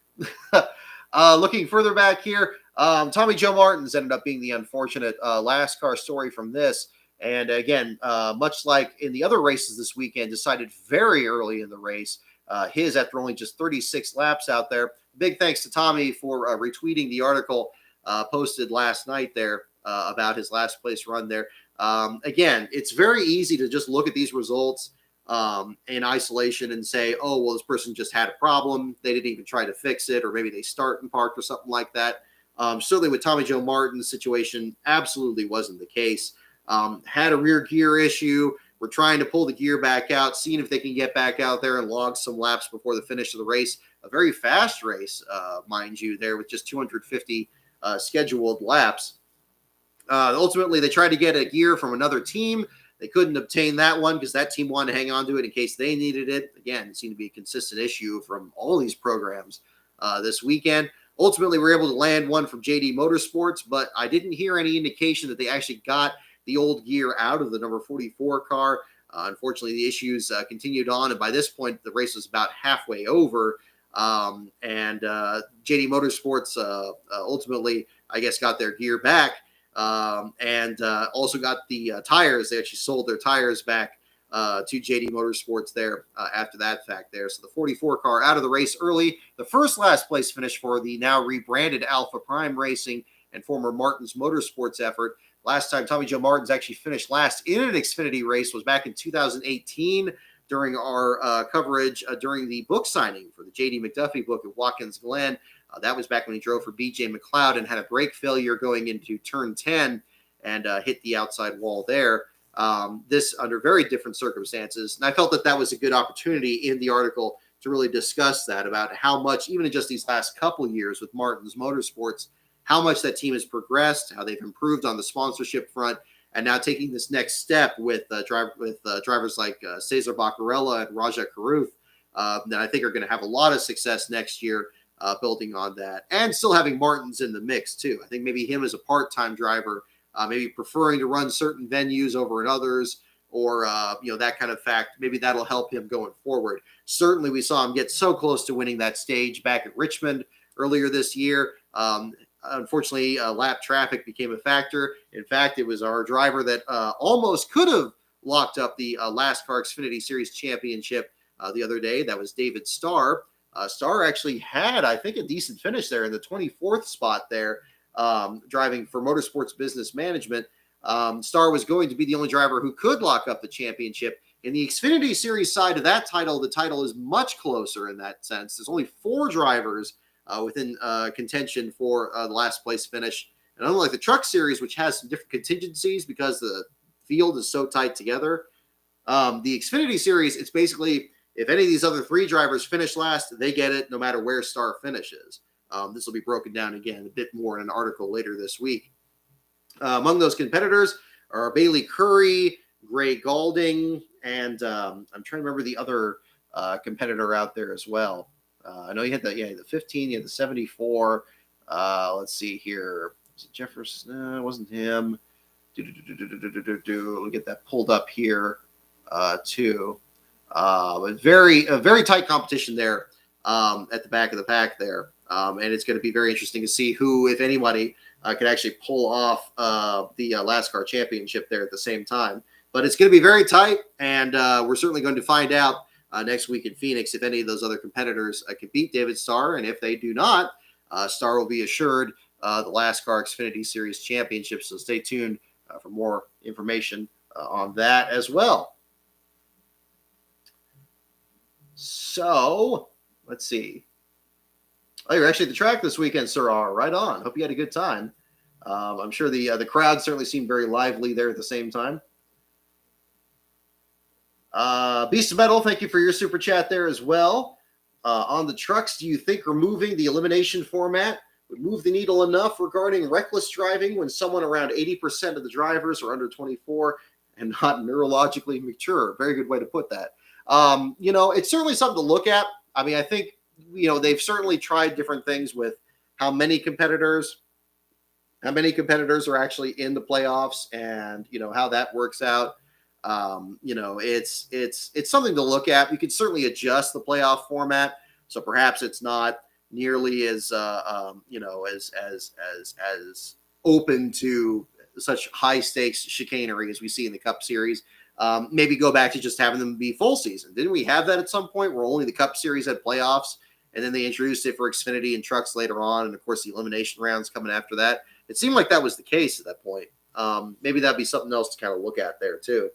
S1: Looking further back here, Tommy Joe Martins ended up being the unfortunate last car story from this. And again, much like in the other races this weekend, decided very early in the race. His after only just 36 laps out there. Big thanks to Tommy for retweeting the article posted last night there about his last place run there. Again, it's very easy to just look at these results in isolation and say, oh, well, this person just had a problem. They didn't even try to fix it, or maybe they start and parked or something like that. Certainly with Tommy Joe Martin's situation, absolutely wasn't the case. Had a rear gear issue. We're trying to pull the gear back out, seeing if they can get back out there and log some laps before the finish of the race. A very fast race, mind you, there with just 250 scheduled laps. Ultimately, they tried to get a gear from another team. They couldn't obtain that one because that team wanted to hang on to it in case they needed it. Again, it seemed to be a consistent issue from all these programs this weekend. Ultimately, we were able to land one from JD Motorsports, but I didn't hear any indication that they actually got the old gear out of the number 44 car. Unfortunately, the issues continued on, and by this point, the race was about halfway over. And JD Motorsports ultimately, I guess, got their gear back. And also got the tires. They actually sold their tires back to JD Motorsports there after that fact there. So the 44 car out of the race early. The first last place finish for the now rebranded Alpha Prime Racing and former Martins Motorsports effort. Last time Tommy Joe Martins actually finished last in an Xfinity race was back in 2018 during our coverage during the book signing for the J.D. McDuffie book at Watkins Glen. That was back when he drove for B.J. McLeod and had a brake failure going into turn 10 and hit the outside wall there. This under very different circumstances. And I felt that that was a good opportunity in the article to really discuss that, about how much, even in just these last couple years with Martins Motorsports, how much that team has progressed, how they've improved on the sponsorship front, and now taking this next step with drivers like Cesar Baccarella and Rajat Karuth that I think are going to have a lot of success next year. Building on that, and still having Martins in the mix too. I think maybe him as a part-time driver, maybe preferring to run certain venues over in others, or that kind of fact. Maybe that'll help him going forward. Certainly, we saw him get so close to winning that stage back at Richmond earlier this year. Unfortunately, lap traffic became a factor. In fact, it was our driver that almost could have locked up the NASCAR Xfinity Series championship the other day. That was David Starr. Starr actually had, I think, a decent finish there in the 24th spot there, driving for Motorsports Business Management. Starr was going to be the only driver who could lock up the championship. In the Xfinity Series side of that title, the title is much closer in that sense. There's only 4 drivers within contention for the last place finish. And unlike the Truck Series, which has some different contingencies because the field is so tight together, the Xfinity Series, it's basically if any of these other 3 drivers finish last, they get it no matter where Starr finishes. This will be broken down again a bit more in an article later this week. Among those competitors are Bailey Curry, Gray Galding, and I'm trying to remember the other competitor out there as well. I know you had the 15, you had the 74. Let's see here. Was it Jefferson? No, it wasn't him. We'll get that pulled up here too. But very tight competition there at the back of the pack there. And it's going to be very interesting to see who, if anybody, could actually pull off the NASCAR championship there at the same time. But it's going to be very tight, and we're certainly going to find out next week in Phoenix if any of those other competitors can beat David Starr. And if they do not, Starr will be assured the NASCAR Xfinity Series championship. So stay tuned for more information on that as well. So let's see. Oh, you're actually at the track this weekend, Sir R. Right on. Hope you had a good time. I'm sure the crowd certainly seemed very lively there at the same time. Beast of Metal, thank you for your super chat there as well. On the trucks, do you think removing the elimination format would move the needle enough regarding reckless driving when someone around 80% of the drivers are under 24 and not neurologically mature? Very good way to put that. It's certainly something to look at. I mean, I think, they've certainly tried different things with how many competitors are actually in the playoffs and, how that works out. It's something to look at. You can certainly adjust the playoff format. So perhaps it's not nearly as, as open to such high stakes chicanery as we see in the Cup Series. Maybe go back to just having them be full season. Didn't we have that at some point where only the Cup Series had playoffs and then they introduced it for Xfinity and trucks later on? And of course the elimination rounds coming after that. It seemed like that was the case at that point. Maybe that'd be something else to kind of look at there too.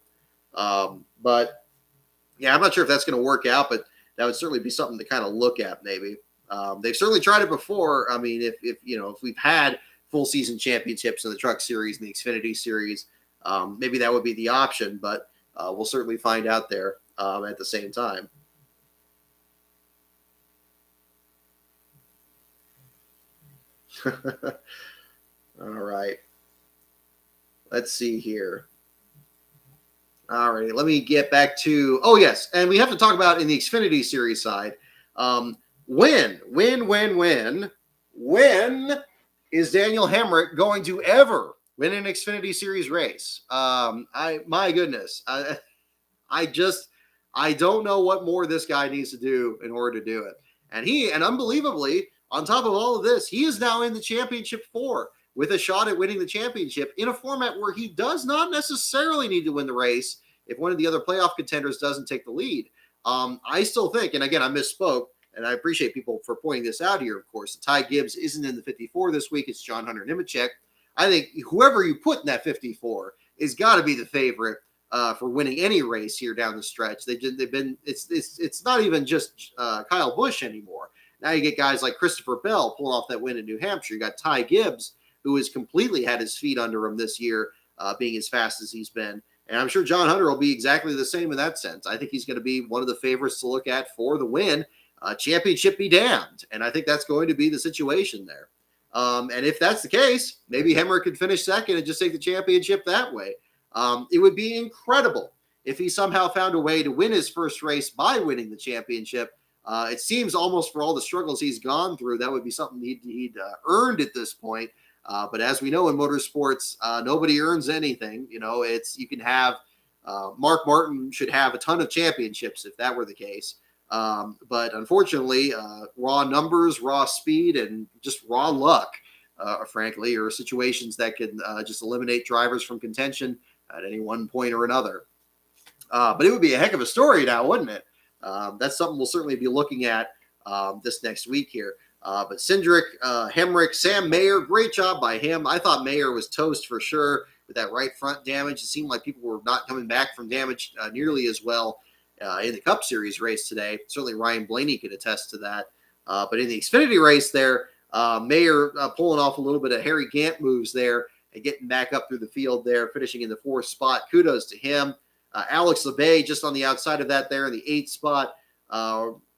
S1: But yeah, I'm not sure if that's going to work out, but that would certainly be something to kind of look at maybe. They've certainly tried it before. I mean, if we've had full season championships in the Truck Series and the Xfinity Series, maybe that would be the option, but we'll certainly find out there at the same time. All right. Let's see here. All right, let me get back to, oh yes, and we have to talk about in the Xfinity Series side, when is Daniel Hamrick going to ever win an Xfinity Series race? My goodness, I don't know what more this guy needs to do in order to do it. And unbelievably, on top of all of this, he is now in the championship 4 with a shot at winning the championship in a format where he does not necessarily need to win the race if one of the other playoff contenders doesn't take the lead. I still think, and again, I misspoke, and I appreciate people for pointing this out here, of course. Ty Gibbs isn't in the 54 this week. It's John Hunter Nemechek. I think whoever you put in that 54 is got to be the favorite for winning any race here down the stretch. They've been. It's not even just Kyle Busch anymore. Now you get guys like Christopher Bell pulling off that win in New Hampshire. You got Ty Gibbs, who has completely had his feet under him this year, being as fast as he's been. And I'm sure John Hunter will be exactly the same in that sense. I think he's going to be one of the favorites to look at for the win. Championship be damned. And I think that's going to be the situation there. And if that's the case, maybe Hamrick could finish second and just take the championship that way. It would be incredible if he somehow found a way to win his first race by winning the championship. It seems almost for all the struggles he's gone through, that would be something he'd earned at this point. But as we know in motorsports, nobody earns anything. You can have Mark Martin should have a ton of championships if that were the case. But unfortunately, raw numbers, raw speed, and just raw luck, frankly, are situations that can just eliminate drivers from contention at any one point or another. But it would be a heck of a story now, wouldn't it? That's something we'll certainly be looking at this next week here. But Cindric, Hamrick, Sam Mayer, great job by him. I thought Mayer was toast for sure with that right front damage. It seemed like people were not coming back from damage nearly as well in the Cup Series race today. Certainly Ryan Blaney could attest to that. But in the Xfinity race there, Mayer pulling off a little bit of Harry Gant moves there and getting back up through the field there, finishing in the 4th spot. Kudos to him. Alex LeBay just on the outside of that there in the 8th spot.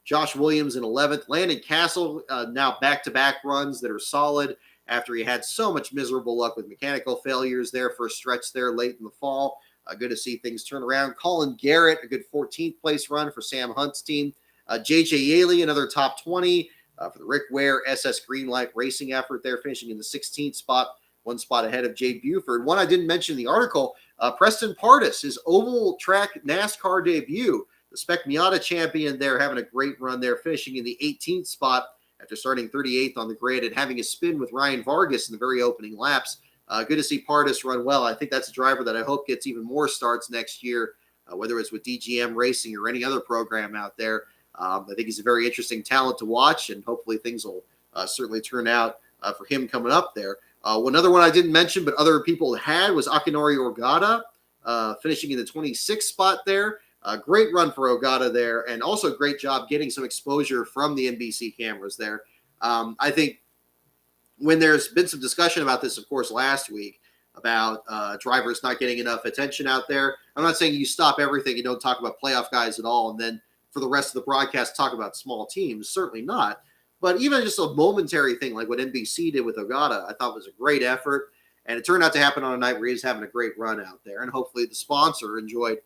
S1: Josh Williams in 11th. Landon Castle now back-to-back runs that are solid after he had so much miserable luck with mechanical failures there for a stretch there late in the fall. Good to see things turn around. Colin Garrett, a good 14th place run for Sam Hunt's team. J.J. Yaley, another top 20 for the Rick Ware SS Greenlight Racing effort there, finishing in the 16th spot, 1 spot ahead of Jay Buford. One I didn't mention in the article, Preston Pardis, his oval track NASCAR debut. The Spec Miata champion there, having a great run there, finishing in the 18th spot after starting 38th on the grid and having a spin with Ryan Vargas in the very opening laps. Good to see Pardis run well. I think that's a driver that I hope gets even more starts next year, whether it's with DGM Racing or any other program out there. I think he's a very interesting talent to watch, and hopefully things will certainly turn out for him coming up there. Another one I didn't mention, but other people had, was Akinori Orgata, finishing in the 26th spot there. Great run for Ogata there, and also great job getting some exposure from the NBC cameras there. I think when there's been some discussion about this, of course, last week, about drivers not getting enough attention out there, I'm not saying you stop everything and don't talk about playoff guys at all, and then for the rest of the broadcast talk about small teams. Certainly not. But even just a momentary thing like what NBC did with Ogata, I thought was a great effort, and it turned out to happen on a night where he was having a great run out there, and hopefully the sponsor enjoyed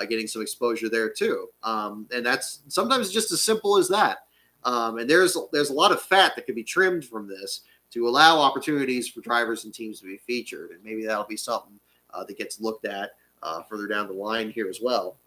S1: getting some exposure there too. And that's sometimes just as simple as that. And there's a lot of fat that can be trimmed from this to allow opportunities for drivers and teams to be featured. And maybe that'll be something that gets looked at further down the line here as well.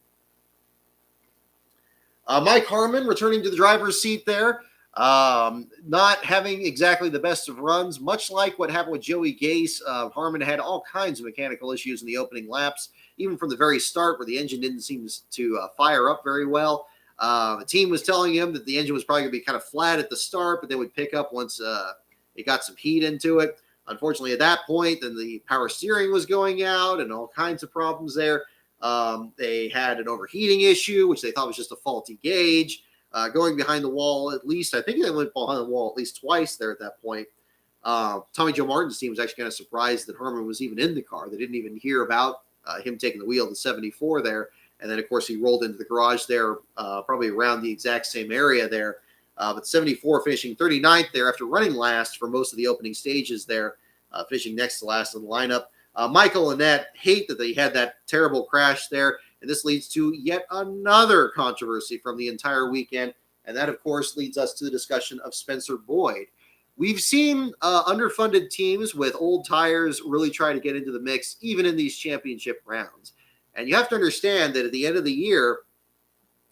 S1: Mike Harmon returning to the driver's seat there. Not having exactly the best of runs, much like what happened with Joey Gase. Harmon had all kinds of mechanical issues in the opening laps, even from the very start where the engine didn't seem to fire up very well. The team was telling him that the engine was probably going to be kind of flat at the start, but then would pick up once it got some heat into it. Unfortunately, at that point, then the power steering was going out and all kinds of problems there. They had an overheating issue, which they thought was just a faulty gauge. Going behind the wall at least, I think they went behind the wall at least twice there at that point. Tommy Joe Martin's team was actually kind of surprised that Harmon was even in the car. They didn't even hear about him taking the wheel of the 74 there. And then, of course, he rolled into the garage there, probably around the exact same area there. But 74 finishing 39th there after running last for most of the opening stages there, finishing next to last in the lineup. Michael Annett, hate that they had that terrible crash there. And this leads to yet another controversy from the entire weekend. And that, of course, leads us to the discussion of Spencer Boyd. We've seen underfunded teams with old tires really try to get into the mix, even in these championship rounds. And you have to understand that at the end of the year,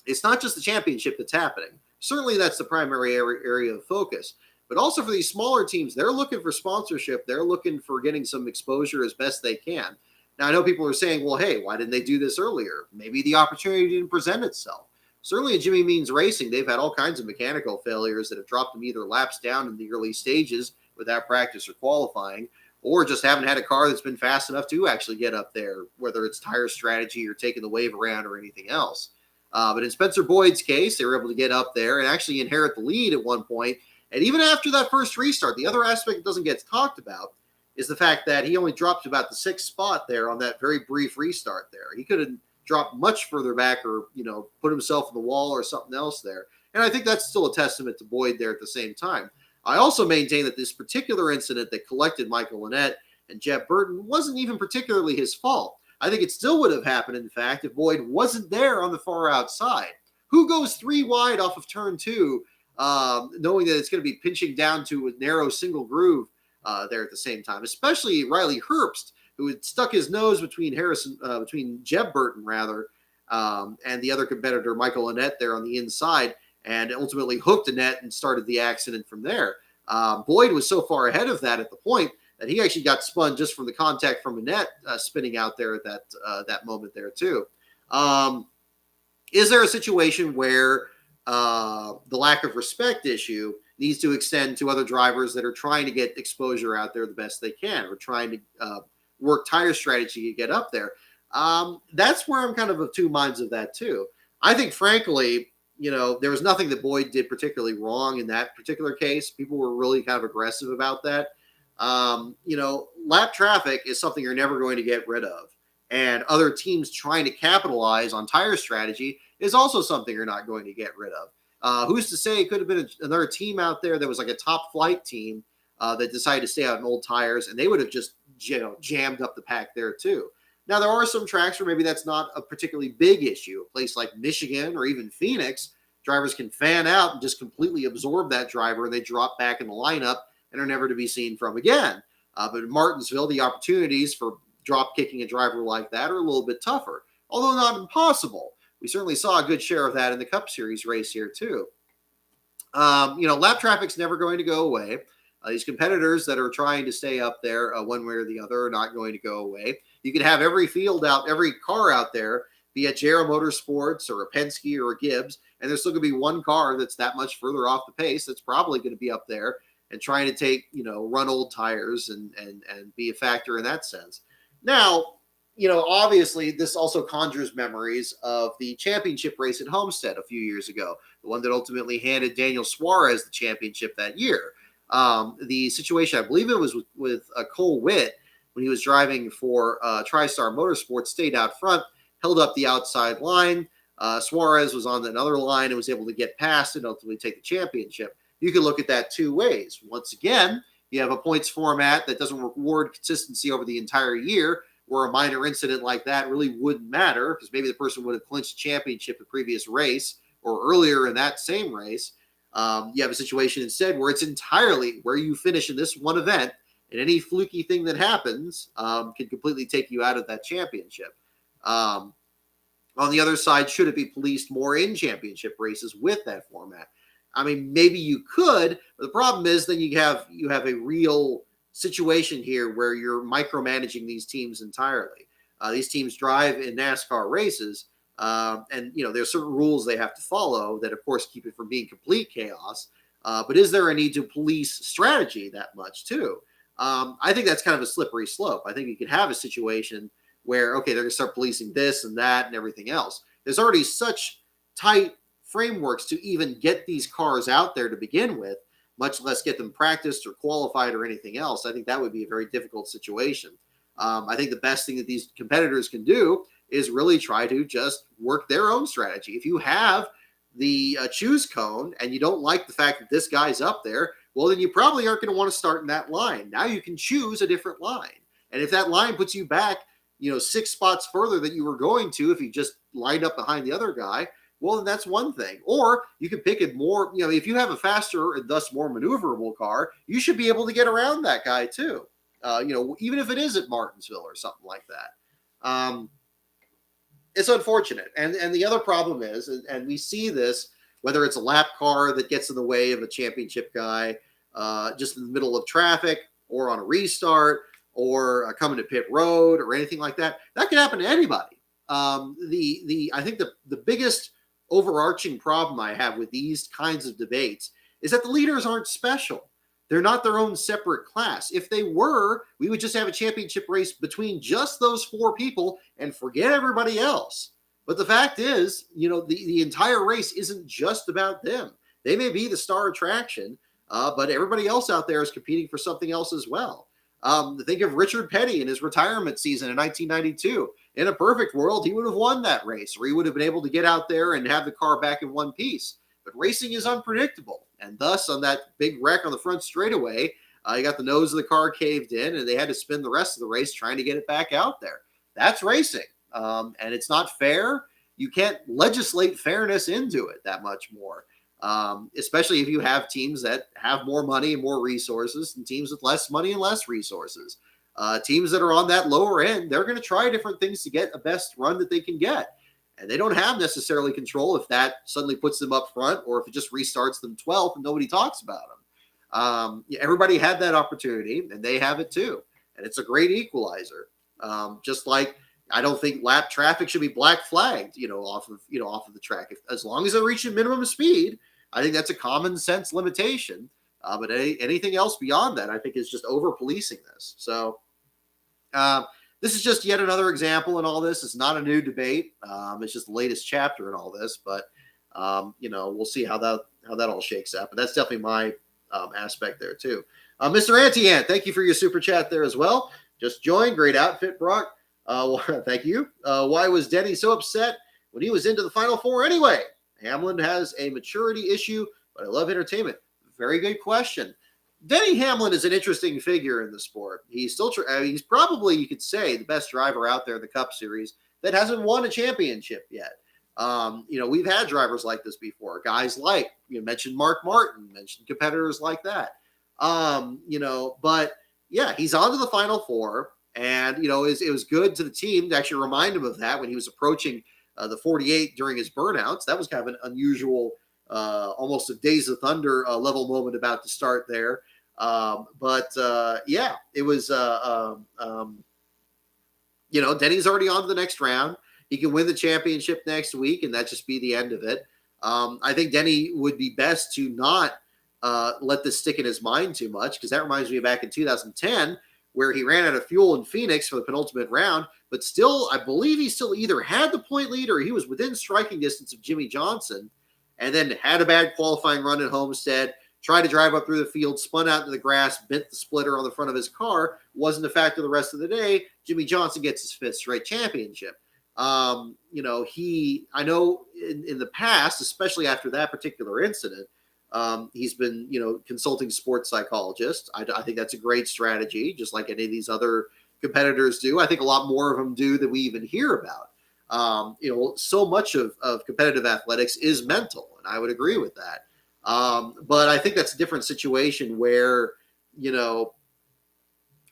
S1: it's not just the championship that's happening. Certainly that's the primary area of focus. But also for these smaller teams, they're looking for sponsorship. They're looking for getting some exposure as best they can. Now, I know people are saying, well, hey, why didn't they do this earlier? Maybe the opportunity didn't present itself. Certainly at Jimmy Means Racing, they've had all kinds of mechanical failures that have dropped them either laps down in the early stages without practice or qualifying, or just haven't had a car that's been fast enough to actually get up there, whether it's tire strategy or taking the wave around or anything else. But in Spencer Boyd's case, they were able to get up there and actually inherit the lead at one point. And even after that first restart, the other aspect that doesn't get talked about is the fact that he only dropped about the 6th spot there on that very brief restart there. He could have dropped much further back or, put himself in the wall or something else there. And I think that's still a testament to Boyd there at the same time. I also maintain that this particular incident that collected Michael Annett and Jeb Burton wasn't even particularly his fault. I think it still would have happened, in fact, if Boyd wasn't there on the far outside. Who goes 3 wide off of turn 2, knowing that it's going to be pinching down to a narrow single groove there at the same time, especially Riley Herbst, who had stuck his nose between Jeb Burton and the other competitor, Michael Annett, there on the inside, and ultimately hooked Annett and started the accident from there. Boyd was so far ahead of that at the point that he actually got spun just from the contact from Annett spinning out there at that moment there too. Is there a situation where the lack of respect issue needs to extend to other drivers that are trying to get exposure out there the best they can, or trying to work tire strategy to get up there. That's where I'm kind of two minds of that too. I think, frankly, there was nothing that Boyd did particularly wrong in that particular case. People were really kind of aggressive about that. Lap traffic is something you're never going to get rid of. And other teams trying to capitalize on tire strategy is also something you're not going to get rid of. Who's to say it could have been another team out there that was like a top flight team that decided to stay out in old tires, and they would have just jammed up the pack there too. Now, there are some tracks where maybe that's not a particularly big issue. A place like Michigan or even Phoenix, drivers can fan out and just completely absorb that driver, and they drop back in the lineup and are never to be seen from again. But in Martinsville, the opportunities for drop kicking a driver like that are a little bit tougher, although not impossible. We certainly saw a good share of that in the Cup Series race here too. Lap traffic's never going to go away. These competitors that are trying to stay up there one way or the other are not going to go away. You can have every car out there, be a JR Motorsports or a Penske or a Gibbs, and there's still going to be one car that's that much further off the pace that's probably going to be up there and trying to take, run old tires and be a factor in that sense. Now, obviously this also conjures memories of the championship race at Homestead a few years ago, the one that ultimately handed Daniel Suarez the championship that year. The situation, I believe it was with Cole Witt, when he was driving for TriStar Motorsports, stayed out front, held up the outside line. Suarez was on another line and was able to get past and ultimately take the championship. You can look at that two ways. Once again, you have a points format that doesn't reward consistency over the entire year, where a minor incident like that really wouldn't matter because maybe the person would have clinched the championship the previous race or earlier in that same race. You have a situation instead where it's entirely where you finish in this one event, and any fluky thing that happens can completely take you out of that championship. On the other side, should it be policed more in championship races with that format? I mean, maybe you could, but the problem is then you have a real situation here where you're micromanaging these teams entirely. These teams drive in NASCAR races, and there's certain rules they have to follow that, of course, keep it from being complete chaos. But is there a need to police strategy that much too? I think that's kind of a slippery slope. I think you could have a situation where, okay, they're going to start policing this and that and everything else. There's already such tight frameworks to even get these cars out there to begin with, much less get them practiced or qualified or anything else. I think that would be a very difficult situation. I think the best thing that these competitors can do is really try to just work their own strategy. If you have the choose cone and you don't like the fact that this guy's up there, well, then you probably aren't going to want to start in that line. Now you can choose a different line. And if that line puts you back, 6 spots further than you were going to if you just lined up behind the other guy, well, then that's one thing. Or you can pick it more, if you have a faster and thus more maneuverable car, you should be able to get around that guy too. Even if it is at Martinsville or something like that. It's unfortunate. And the other problem is, and we see this, whether it's a lap car that gets in the way of a championship guy, just in the middle of traffic or on a restart or coming to pit road or anything like that, that can happen to anybody. I think the biggest overarching problem I have with these kinds of debates is that the leaders aren't special. They're not their own separate class. If they were, we would just have a championship race between just those 4 people and forget everybody else. But the fact is, the entire race isn't just about them. They may be the star attraction, but everybody else out there is competing for something else as well. Think of Richard Petty in his retirement season in 1992. In a perfect world, he would have won that race, or he would have been able to get out there and have the car back in one piece. But racing is unpredictable. And thus, on that big wreck on the front straightaway, you got the nose of the car caved in, and they had to spend the rest of the race trying to get it back out there. That's racing. And it's not fair. You can't legislate fairness into it that much more, especially if you have teams that have more money and more resources and teams with less money and less resources. Teams that are on that lower end, they're going to try different things to get a best run that they can get. And they don't have necessarily control if that suddenly puts them up front or if it just restarts them 12th and nobody talks about them. Everybody had that opportunity, and they have it too. And it's a great equalizer. Just like I don't think lap traffic should be black flagged, off of the track. As long as they're reaching minimum speed, I think that's a common sense limitation. But anything else beyond that, I think, is just over policing this. So this is just yet another example in all this. It's not a new debate. It's just the latest chapter in all this. But we'll see how that all shakes out. But that's definitely my aspect there too. Mr. Antiant, thank you for your super chat there as well. Just joined. Great outfit, Brock. Thank you. Why was Denny so upset when he was into the Final Four anyway? Hamlin has a maturity issue, but I love entertainment. Very good question. Denny Hamlin is an interesting figure in the sport. He's still, he's probably, you could say, the best driver out there in the Cup Series that hasn't won a championship yet. We've had drivers like this before. Guys like, you mentioned Mark Martin, mentioned competitors like that. But yeah, he's on to the Final Four. And, it was good to the team to actually remind him of that when he was approaching the 48 during his burnouts. That was kind of an unusual, almost a Days of Thunder level moment about to start there. It was, Denny's already on to the next round. He can win the championship next week, and that just be the end of it. I think Denny would be best to not let this stick in his mind too much, because that reminds me of back in 2010, where he ran out of fuel in Phoenix for the penultimate round, but still, I believe he still either had the point lead or he was within striking distance of Jimmy Johnson, and then had a bad qualifying run at Homestead, tried to drive up through the field, spun out into the grass, bent the splitter on the front of his car, wasn't a factor the rest of the day. Jimmy Johnson gets his fifth straight championship. I know in the past, especially after that particular incident, he's been, consulting sports psychologists. I think that's a great strategy, just like any of these other competitors do. I think a lot more of them do than we even hear about. So much of competitive athletics is mental, and I would agree with that. But I think that's a different situation where,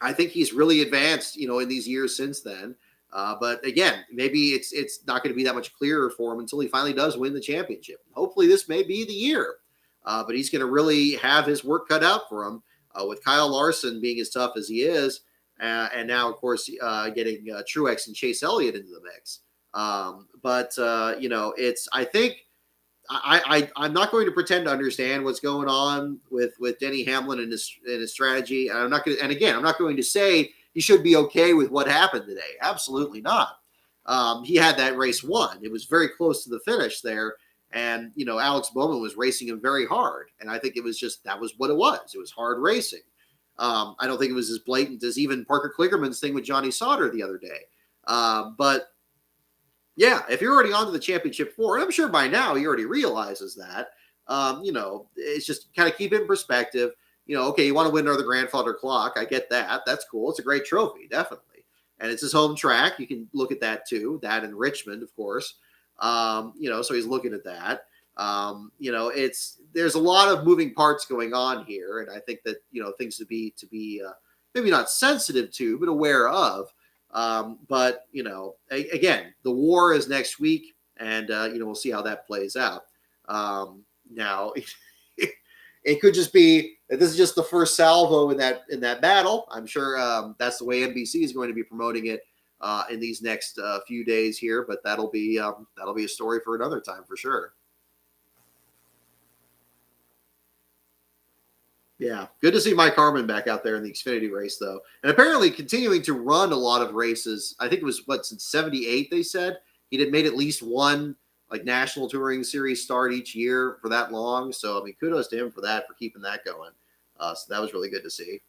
S1: I think he's really advanced, in these years since then. But again, maybe it's not going to be that much clearer for him until he finally does win the championship. Hopefully this may be the year. But he's going to really have his work cut out for him with Kyle Larson being as tough as he is. And now, of course, getting Truex and Chase Elliott into the mix. I think I'm not going to pretend to understand what's going on with Denny Hamlin and his strategy. And I'm not going to say he should be okay with what happened today. Absolutely not. He had that race won. It was very close to the finish there. And, Alex Bowman was racing him very hard. And I think that was what it was. It was hard racing. I don't think it was as blatant as even Parker Kligerman's thing with Johnny Sauter the other day. But yeah, if you're already on to the championship four, and I'm sure by now he already realizes that, it's just kind of keep it in perspective. Okay, you want to win another grandfather clock. I get that. That's cool. It's a great trophy, definitely. And it's his home track. You can look at that too. That in Richmond, of course. So he's looking at that. There's a lot of moving parts going on here. And I think that, things to be maybe not sensitive to, but aware of. Again, the war is next week, and, we'll see how that plays out. Now it could just be that this is just the first salvo in that battle. I'm sure, that's the way NBC is going to be promoting it, in these next few days here, but that'll be a story for another time for sure. Yeah, good to see Mike Harmon back out there in the Xfinity race, though, and apparently continuing to run a lot of races. I think it was since '78 they said he had made at least one national touring series start each year for that long. So I mean, kudos to him for that, for keeping that going. So that was really good to see.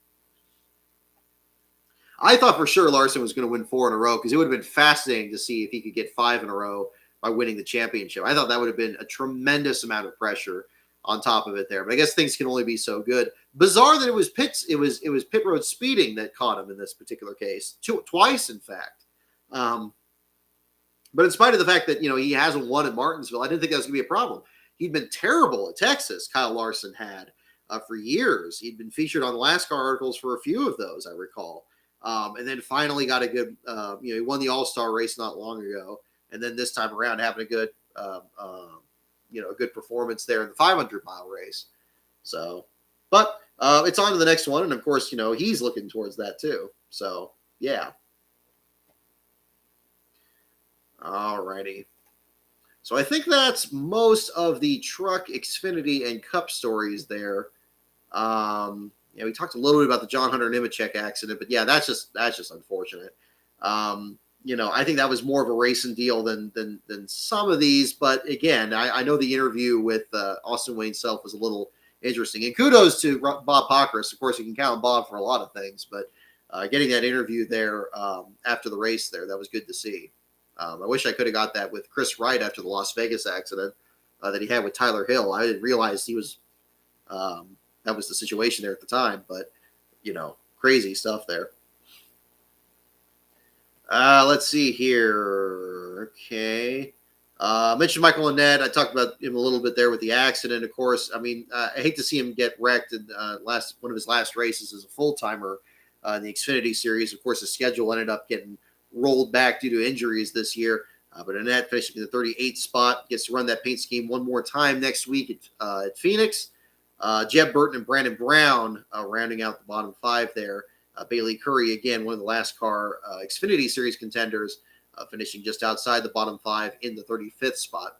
S1: I thought for sure Larson was going to win 4 in a row, because it would have been fascinating to see if he could get 5 in a row by winning the championship. I thought that would have been a tremendous amount of pressure on top of it there. But I guess things can only be so good. Bizarre that it was pit road speeding that caught him in this particular case, twice in fact. But in spite of the fact that he hasn't won at Martinsville, I didn't think that was going to be a problem. He'd been terrible at Texas. Kyle Larson had for years. He'd been featured on the Nascar articles for a few of those, I recall. And then finally got a good, he won the All-Star race not long ago. And then this time around having a good, a good performance there in the 500-mile race. So, but it's on to the next one. And of course, he's looking towards that too. So, yeah. All righty. So I think that's most of the truck, Xfinity, and Cup stories there. We talked a little bit about the John Hunter Nemechek accident, but yeah, that's just unfortunate. I think that was more of a racing deal than some of these. But again, I know the interview with Austin Wayne Self was a little interesting. And kudos to Bob Pockrass. Of course, you can count Bob for a lot of things, but getting that interview there after the race there, that was good to see. I wish I could have got that with Chris Wright after the Las Vegas accident that he had with Tyler Hill. I didn't realize he was that was the situation there at the time, but crazy stuff there. Let's see here. Okay. I mentioned Michael Bonnett. I talked about him a little bit there with the accident. Of course, I mean, I hate to see him get wrecked in one of his last races as a full-timer in the Xfinity Series. Of course, his schedule ended up getting rolled back due to injuries this year. But Bonnett finishing in the 38th spot, gets to run that paint scheme one more time next week at Phoenix. Jeb Burton and Brandon Brown rounding out the bottom 5 there. Bailey Curry, again, one of the last car Xfinity Series contenders, finishing just outside the bottom 5 in the 35th spot.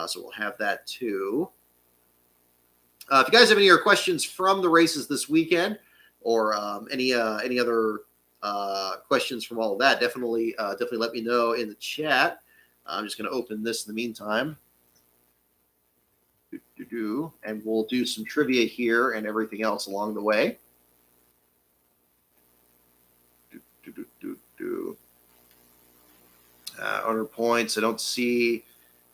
S1: So we'll have that too. If you guys have any other questions from the races this weekend or any other questions from all of that, definitely let me know in the chat. I'm just going to open this in the meantime. And we'll do some trivia here and everything else along the way. 100 points. I don't see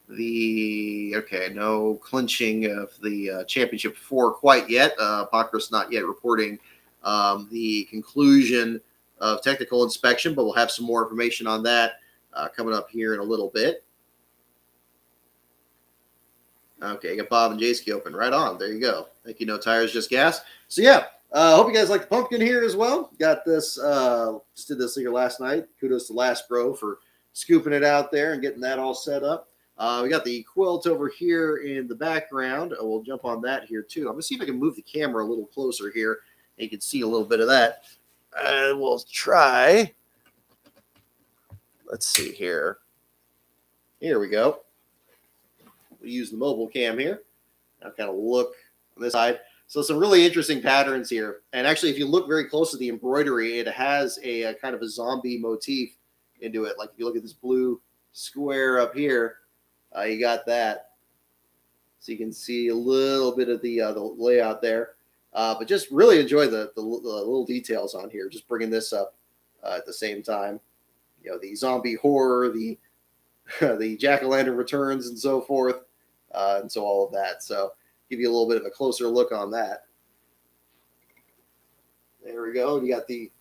S1: no clinching of the championship 4 quite yet. Pockrass not yet reporting the conclusion of technical inspection, but we'll have some more information on that coming up here in a little bit. Okay, got Bob and Jayski open. Right on. There you go. Thank you. No tires, just gas. So yeah, hope you guys like the pumpkin here as well. Got this. Just did this here last night. Kudos to Last Bro for scooping it out there and getting that all set up. We got the quilt over here in the background. We'll jump on that here too. I'm gonna see if I can move the camera a little closer here, and you can see a little bit of that. And we'll try. Let's see here. Here we go. We use the mobile cam here. I'll kind of look on this side. So some really interesting patterns here. And actually, if you look very close to the embroidery, it has a kind of a zombie motif into it. Like if you look at this blue square up here, you got that. So you can see a little bit of the layout there. But just really enjoy the little details on here. Just bringing this up at the same time. The zombie horror, the jack-o'-lantern returns and so forth. And so all of that. So give you a little bit of a closer look on that. There we go. You got the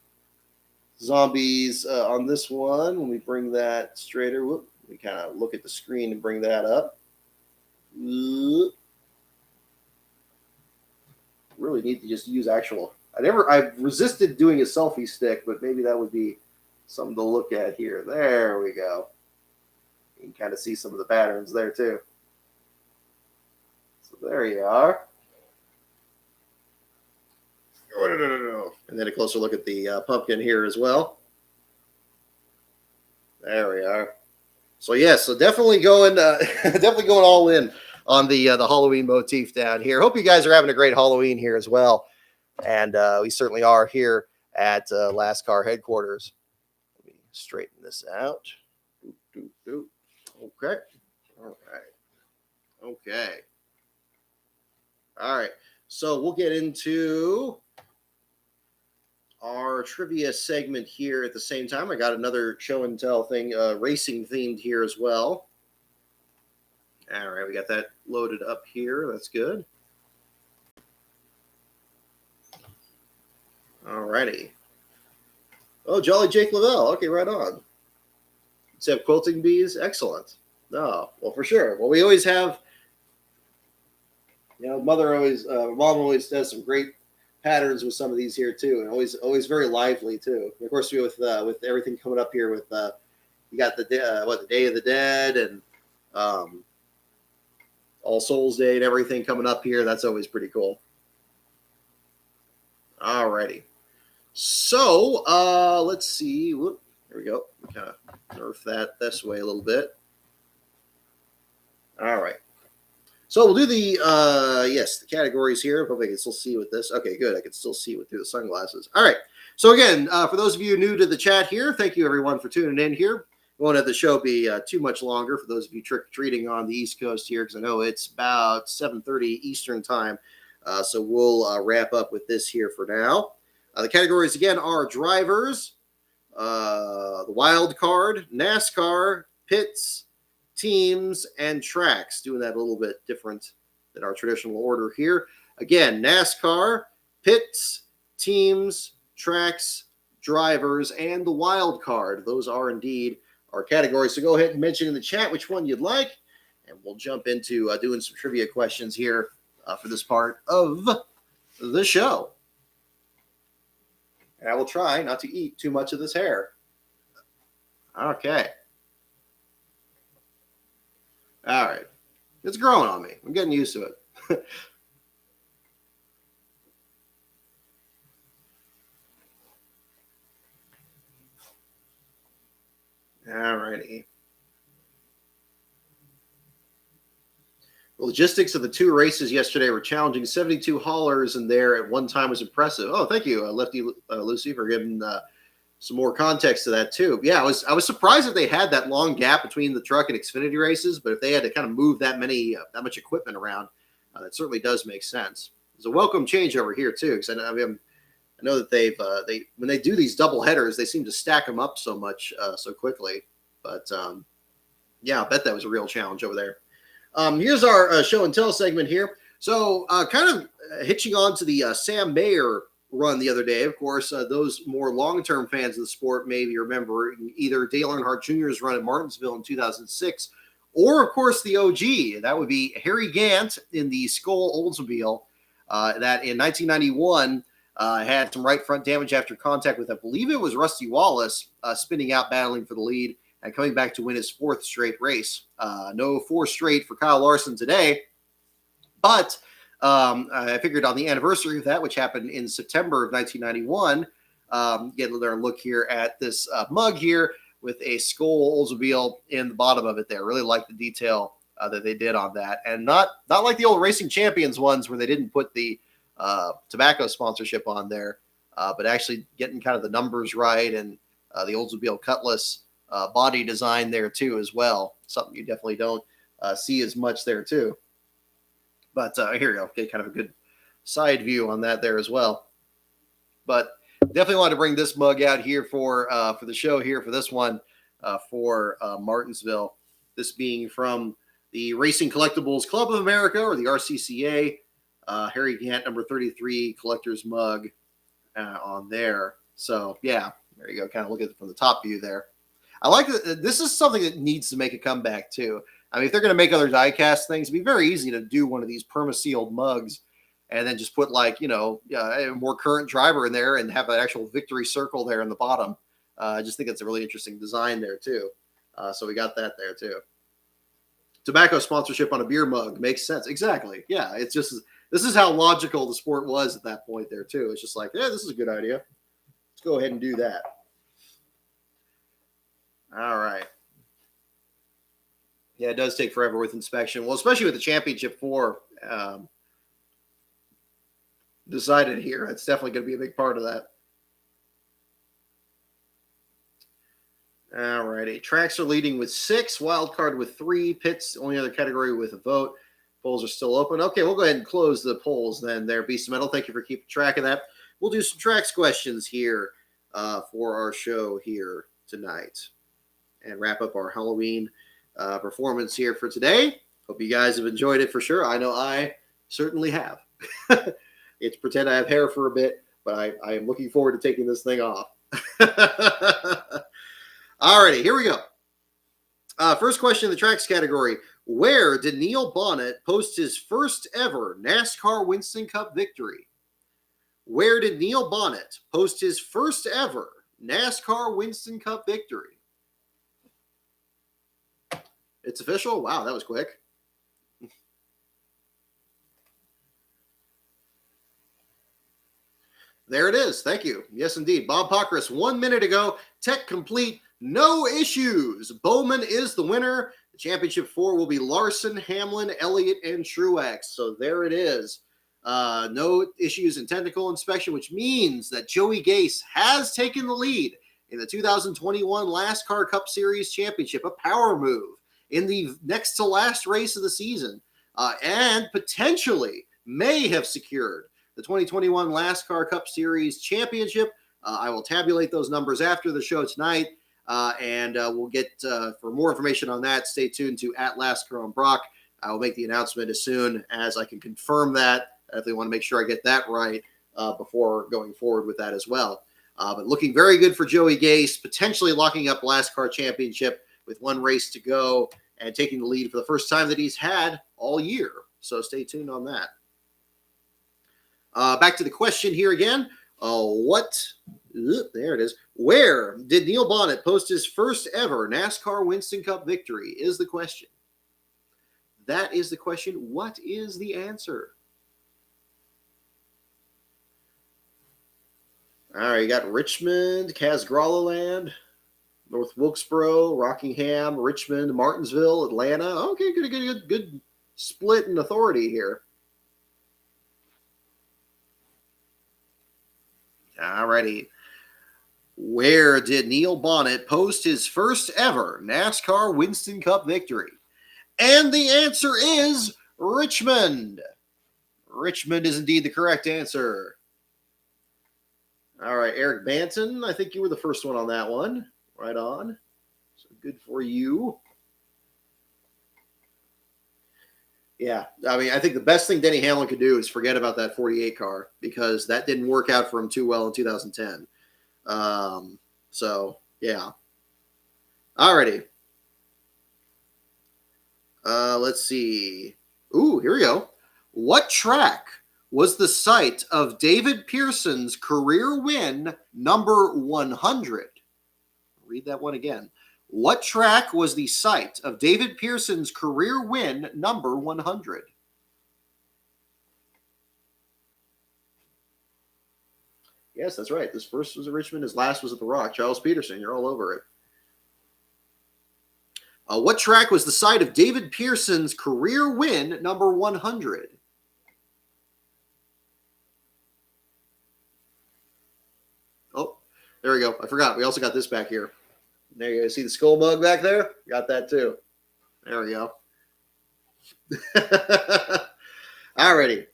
S1: zombies on this one. When we bring that straighter, we kind of look at the screen and bring that up. Really need to just use actual. I've resisted doing a selfie stick, but maybe that would be something to look at here. There we go. You can kind of see some of the patterns there too. So there you are. And then a closer look at the pumpkin here as well. There we are. So yeah, so definitely going all in on the Halloween motif down here. Hope you guys are having a great Halloween here as well, and we certainly are here at Last Car headquarters. Let me straighten this out. Okay. All right. Okay. All right. So we'll get into our trivia segment here at the same time. I got another show and tell thing, racing themed here as well. All right. We got that loaded up here. That's good. All righty. Oh, Jolly Jake Lavelle. Okay, right on. Let's have quilting bees. Excellent. No, well, for sure. Well, we always have, mom always does some great patterns with some of these here too, and always very lively too. And of course, with everything coming up here with you got the Day of the Dead and All Souls Day and everything coming up here. That's always pretty cool. All righty. So let's see. Whoop, there we go. Kind of Nerf that this way a little bit. All right. So we'll do the the categories here. Hope I can still see with this. Okay, good. I can still see through the sunglasses. All right. So again, for those of you new to the chat here, thank you everyone for tuning in here. We won't have the show be too much longer for those of you trick-or-treating on the East Coast here, because I know it's about 7:30 Eastern time. So we'll wrap up with this here for now. The categories again are drivers, the wild card, NASCAR, pits, teams, and tracks. Doing that a little bit different than our traditional order here. Again, NASCAR, pits, teams, tracks, drivers, and the wild card. Those are indeed our categories. So go ahead and mention in the chat which one you'd like, and we'll jump into doing some trivia questions here for this part of the show. And I will try not to eat too much of this hair. Okay. All right. It's growing on me. I'm getting used to it. All righty. The logistics of the two races yesterday were challenging. 72 haulers in there at one time was impressive. Oh, thank you, Lefty Lucy, for giving some more context to that too. Yeah, I was surprised that they had that long gap between the truck and Xfinity races, but if they had to kind of move that much equipment around, that certainly does make sense. It's a welcome change over here too, because I know that they when they do these double headers, they seem to stack them up so much so quickly. But yeah, I bet that was a real challenge over there. Here's our show and tell segment here. So kind of hitching on to the Sam Mayer run the other day. Of course, those more long-term fans of the sport maybe remember either Dale Earnhardt Jr.'s run at Martinsville in 2006, or of course the OG. That would be Harry Gant in the Skoal Oldsmobile that in 1991 had some right front damage after contact with, I believe it was Rusty Wallace, spinning out, battling for the lead, and coming back to win his fourth straight race. No four straight for Kyle Larson today, but I figured on the anniversary of that, which happened in September of 1991, get a look here at this mug here with a Skoal Oldsmobile in the bottom of it there. Really like the detail that they did on that, and not like the old Racing Champions ones where they didn't put the tobacco sponsorship on there, but actually getting kind of the numbers right, and the Oldsmobile Cutlass body design there too as well. Something you definitely don't see as much there too. But here we go. Okay, kind of a good side view on that there as well. But definitely want to bring this mug out here for the show here for this one for Martinsville. This being from the Racing Collectibles Club of America, or the RCCA. Harry Gant number 33 collector's mug on there. So yeah, there you go. Kind of look at it from the top view there. I like that. This is something that needs to make a comeback too. I mean, if they're going to make other diecast things, it'd be very easy to do one of these perma-sealed mugs and then just put like, a more current driver in there and have an actual victory circle there in the bottom. I just think it's a really interesting design there too. So we got that there too. Tobacco sponsorship on a beer mug makes sense. Exactly. Yeah. It's just, this is how logical the sport was at that point there too. It's just like, yeah, this is a good idea. Let's go ahead and do that. All right. Yeah, it does take forever with inspection. Well, especially with the Championship 4 decided here. It's definitely going to be a big part of that. All righty. Tracks are leading with 6. Wild card with 3. Pits, only other category with a vote. Polls are still open. Okay, we'll go ahead and close the polls then there, Beast of Metal. Thank you for keeping track of that. We'll do some tracks questions here for our show here tonight and wrap up our Halloween performance here for today. Hope you guys have enjoyed it for sure. I know I certainly have. It's pretend I have hair for a bit, but I am looking forward to taking this thing off. Alrighty, here we go. First question in the tracks category. Where did Neil Bonnett post his first ever NASCAR Winston Cup victory? Where did Neil Bonnett post his first ever NASCAR Winston Cup victory? It's official? Wow, that was quick. There it is. Thank you. Yes, indeed. Bob Pockris, 1 minute ago. Tech complete. No issues. Bowman is the winner. The championship 4 will be Larson, Hamlin, Elliott, and Truex. So there it is. No issues in technical inspection, which means that Joey Gase has taken the lead in the 2021 NASCAR Cup Series Championship, a power move in the next to last race of the season, and potentially may have secured the 2021 NASCAR Cup Series Championship. I will tabulate those numbers after the show tonight, and we'll get, for more information on that, stay tuned to @Lascar on Brock. I will make the announcement as soon as I can confirm that. I definitely want to make sure I get that right before going forward with that as well. But looking very good for Joey Gase, potentially locking up NASCAR Championship with one race to go and taking the lead for the first time that he's had all year. So stay tuned on that. Back to the question here again. There it is. Where did Neil Bonnett post his first ever NASCAR Winston Cup victory is the question. That is the question. What is the answer? All right, you got Richmond, Casgralaland, North Wilkesboro, Rockingham, Richmond, Martinsville, Atlanta. Okay, good split in authority here. All righty. Where did Neil Bonnett post his first ever NASCAR Winston Cup victory? And the answer is Richmond. Richmond is indeed the correct answer. All right, Eric Banton, I think you were the first one on that one. Right on. So good for you. Yeah, I mean, I think the best thing Denny Hamlin could do is forget about that 48 car because that didn't work out for him too well in 2010. So, yeah. Alrighty. Let's see. Ooh, here we go. What track was the site of David Pearson's career win number 100? Read that one again. What track was the site of David Pearson's career win number 100? Yes, that's right. This first was at Richmond. His last was at the Rock. Charles Peterson, you're all over it. What track was the site of David Pearson's career win number 100? Oh, there we go. I forgot. We also got this back here. There you go. See the skull mug back there? Got that too. There we go. Alrighty.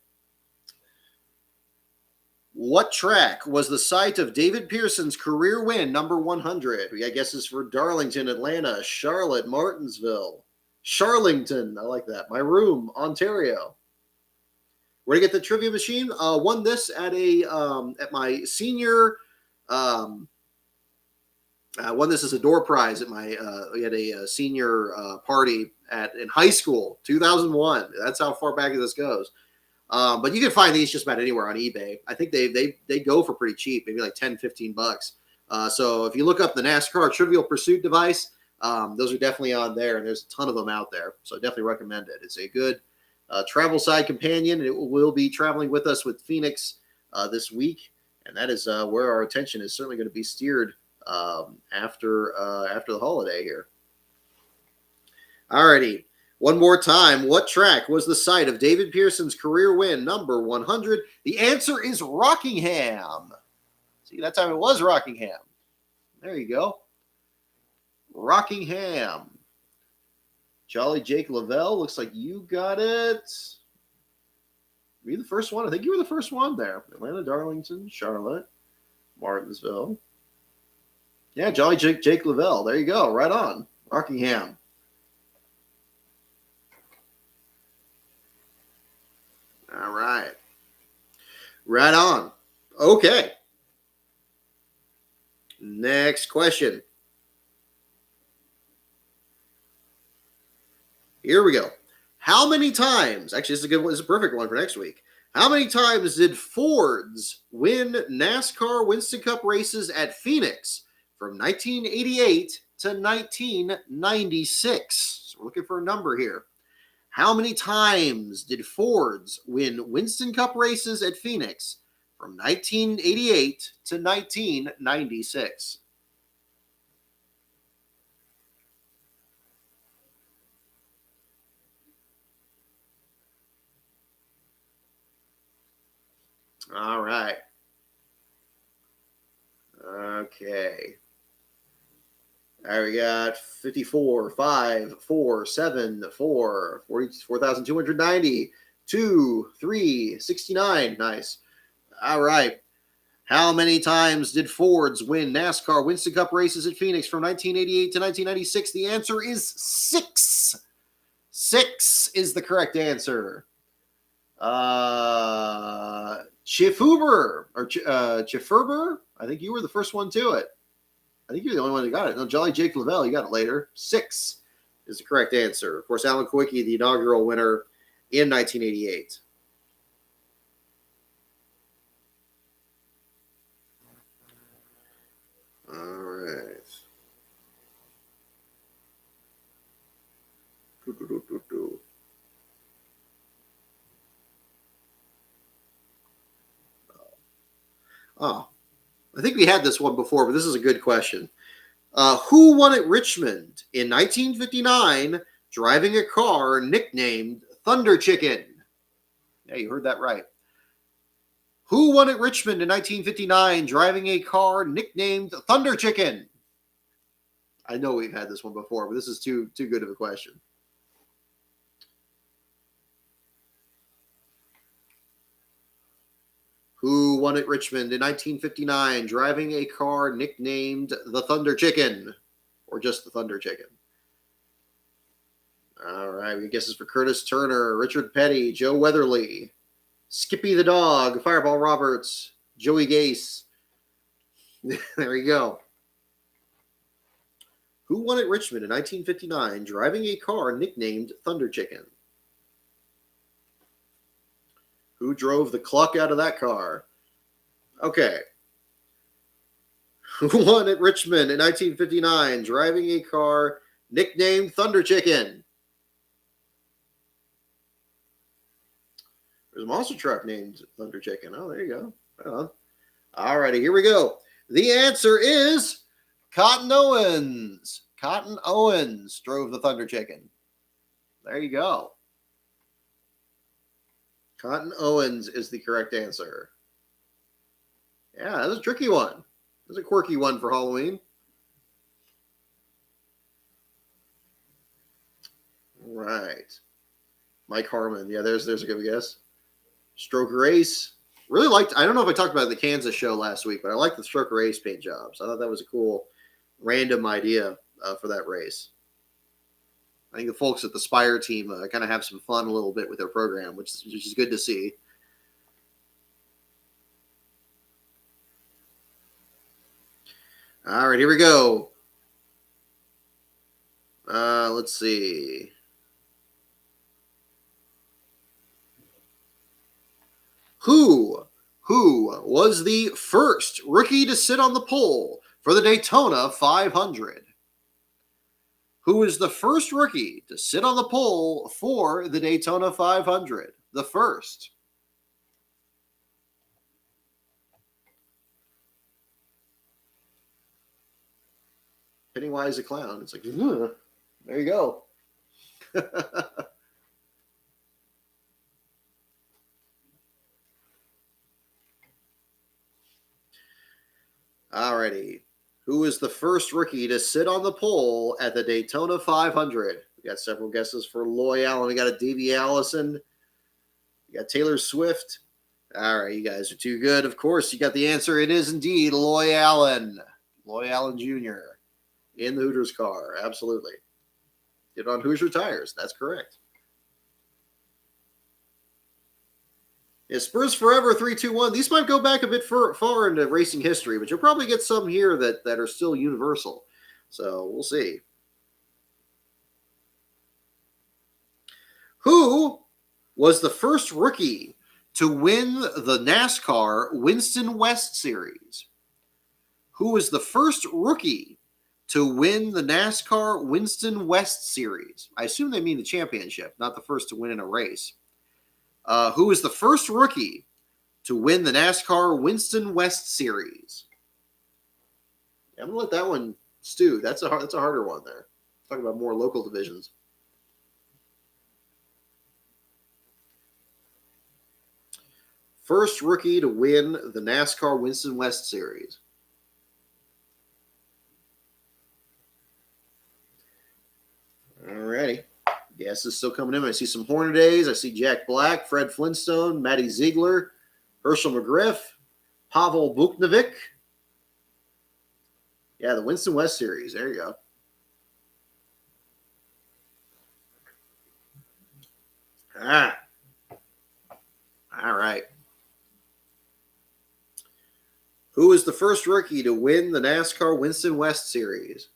S1: What track was the site of David Pearson's career win number 100? We got guesses for Darlington, Atlanta, Charlotte, Martinsville, Charlington. I like that. My room, Ontario. Where to get the trivia machine? Won this at my senior. Won this as a door prize at my. We had a senior party in high school, 2001. That's how far back this goes. But you can find these just about anywhere on eBay. I think they go for pretty cheap, maybe like $10-15. So if you look up the NASCAR Trivial Pursuit device, those are definitely on there, and there's a ton of them out there. So I definitely recommend it. It's a good travel side companion, and it will be traveling with us with Phoenix this week, and that is where our attention is certainly going to be steered after the holiday here. Alrighty. One more time, what track was the site of David Pearson's career win number 100? The answer is Rockingham. See, that time it was Rockingham. There you go. Rockingham. Jolly Jake Lavelle, looks like you got it. Were you the first one? I think you were the first one there. Atlanta, Darlington, Charlotte, Martinsville. Yeah, Jolly Jake Lavelle. There you go. Right on. Rockingham. All right. Right on. Okay. Next question. Here we go. How many times, actually, this is a good one. This is a perfect one for next week. How many times did Fords win NASCAR Winston Cup races at Phoenix from 1988 to 1996? So we're looking for a number here. How many times did Fords win Winston Cup races at Phoenix from 1988 to 1996? All right. Okay. All right, we got 54, 5, 4, 7, 4, 44,290, 2, 3, 69. Nice. All right. How many times did Fords win NASCAR Winston Cup races at Phoenix from 1988 to 1996? The answer is 6. 6 is the correct answer. Chifferber, I think you were the first one to it. I think you're the only one that got it. No, Jolly Jake Lavelle, you got it later. 6 is the correct answer. Of course, Alan Kwiecki, the inaugural winner in 1988. All right. Oh, I think we had this one before, but this is a good question. Who won at Richmond in 1959 driving a car nicknamed Thunder Chicken? Yeah, you heard that right. Who won at Richmond in 1959 driving a car nicknamed Thunder Chicken? I know we've had this one before, but this is too good of a question. Who won at Richmond in 1959 driving a car nicknamed the Thunder Chicken? Or just the Thunder Chicken? All right, we guesses for Curtis Turner, Richard Petty, Joe Weatherly, Skippy the Dog, Fireball Roberts, Joey Gase. There you go. Who won at Richmond in 1959 driving a car nicknamed Thunder Chicken? Who drove the cluck out of that car? Okay. Who won at Richmond in 1959 driving a car nicknamed Thunder Chicken? There's a monster truck named Thunder Chicken. Oh, there you go. Right on. All righty, here we go. The answer is Cotton Owens. Cotton Owens drove the Thunder Chicken. There you go. Cotton Owens is the correct answer. Yeah, that was a tricky one. That was a quirky one for Halloween. All right. Mike Harmon. Yeah, there's a good guess. Stroker Ace. Really liked, I don't know if I talked about the Kansas show last week, but I liked the Stroker Ace paint jobs. I thought that was a cool random idea for that race. I think the folks at the Spire team kind of have some fun a little bit with their program, which is good to see. All right, here we go. Let's see. Who was the first rookie to sit on the pole for the Daytona 500? Who is the first rookie to sit on the pole for the Daytona 500? The first. Pennywise the Clown. It's like, there you go. Alrighty. Who is the first rookie to sit on the pole at the Daytona 500? We got several guesses for Loy Allen. We got a Davey Allison. We got Taylor Swift. All right, you guys are too good. Of course, you got the answer. It is indeed Loy Allen. Loy Allen Jr. in the Hooters car. Absolutely. Did on Hoosier tires. That's correct. Yeah, Spurs Forever 321. These might go back a bit far into racing history, but you'll probably get some here that are still universal. So we'll see. Who was the first rookie to win the NASCAR Winston West Series? Who was the first rookie to win the NASCAR Winston West Series? I assume they mean the championship, not the first to win in a race. Who was the first rookie to win the NASCAR Winston West Series? I'm gonna let that one stew. That's a harder one there. Talk about more local divisions. first rookie to win the NASCAR Winston West Series? Alrighty. Yes, it's still coming in. I see some Hornadays. I see Jack Black, Fred Flintstone, Matty Ziegler, Herschel McGriff, Pavel Buknovic. Yeah, the Winston West Series. There you go. All right. Who was the first rookie to win the NASCAR Winston West Series?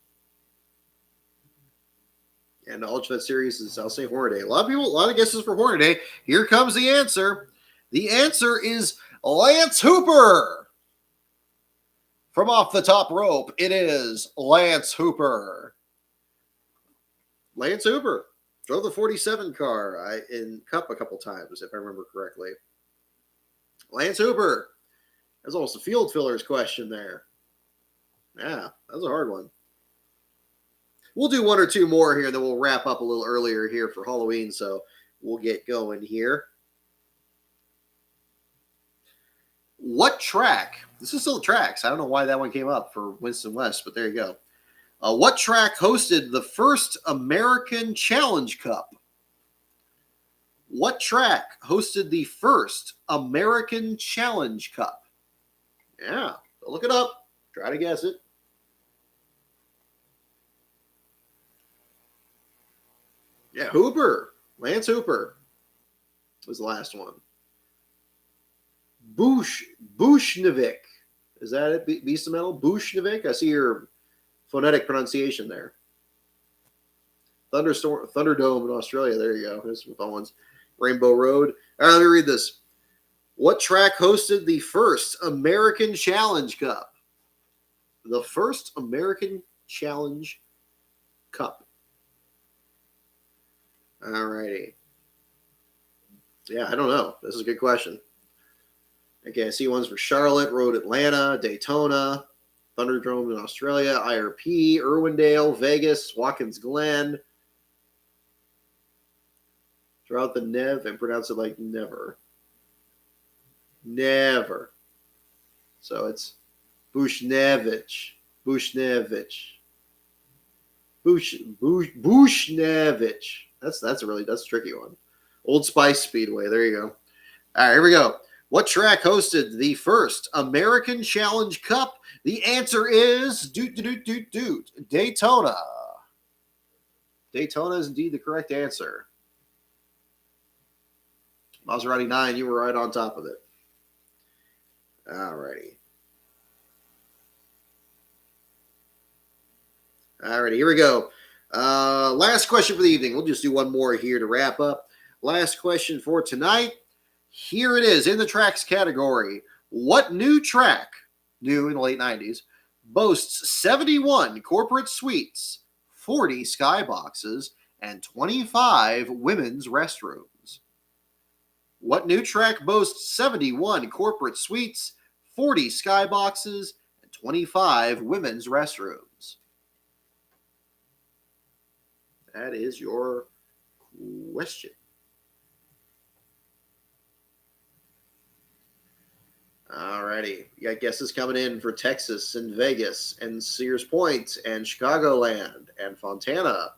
S1: And knowledge of that series is, I'll say, Hornaday. A lot of guesses for Hornaday. Here comes the answer. The answer is Lance Hooper. From off the top rope, it is Lance Hooper. Lance Hooper drove the 47 car in Cup a couple times, if I remember correctly. Lance Hooper. That's almost a field fillers question there. Yeah, that was a hard one. We'll do one or two more here, then we'll wrap up a little earlier here for Halloween, so we'll get going here. What track? This is still tracks. I don't know why that one came up for Winston West, but there you go. What track hosted the first American Challenge Cup? What track hosted the first American Challenge Cup? Yeah, look it up. Try to guess it. Yeah, Hooper. Lance Hooper was the last one. Bushnovic. Is that it? Beast of Metal? Bushnovic? I see your phonetic pronunciation there. Thunderdome in Australia. There you go. There's some fun ones. Rainbow Road. All right, let me read this. What track hosted the first American Challenge Cup? The first American Challenge Cup. All righty. Yeah, I don't know. This is a good question. Okay, I see ones for Charlotte, Road Atlanta, Daytona, Thunderdome in Australia, IRP, Irwindale, Vegas, Watkins Glen. Throughout the Nev and pronounce it like never. Never. So it's Bushnevich. Bushnevich. That's a tricky one. Old Spice Speedway. There you go. All right, here we go. What track hosted the first American Challenge Cup? The answer is Daytona. Daytona is indeed the correct answer. Maserati 9, you were right on top of it. All righty. All righty, here we go. Last question for the evening. We'll just do one more here to wrap up. Last question for tonight. Here it is in the tracks category. What new track, new in the late 90s, boasts 71 corporate suites, 40 skyboxes, and 25 women's restrooms? What new track boasts 71 corporate suites, 40 skyboxes, and 25 women's restrooms? That is your question. All righty. You got guesses coming in for Texas and Vegas and Sears Point and Chicagoland and Fontana.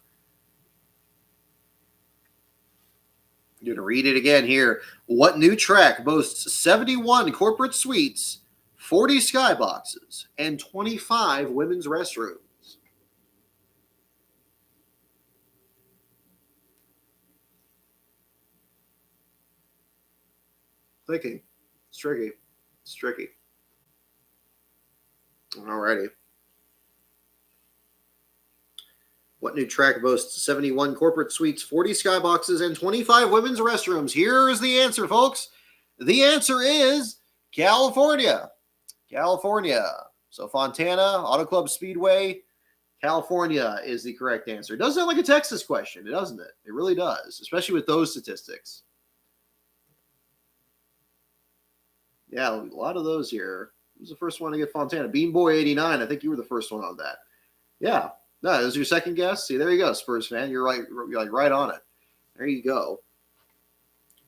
S1: I'm going to read it again here. What new track boasts 71 corporate suites, 40 skyboxes, and 25 women's restrooms? Thinking. It's tricky. It's tricky. All righty. What new track boasts 71 corporate suites, 40 skyboxes, and 25 women's restrooms? Here is the answer, folks. The answer is California. California. So Fontana, Auto Club Speedway, California is the correct answer. It does sound like a Texas question, doesn't it? It really does, especially with those statistics. Yeah, a lot of those here. Who's the first one to get Fontana? Bean Boy 89. I think you were the first one on that. Yeah. No, that was your second guess. See, there you go, Spurs fan. You're right. You're like right on it. There you go.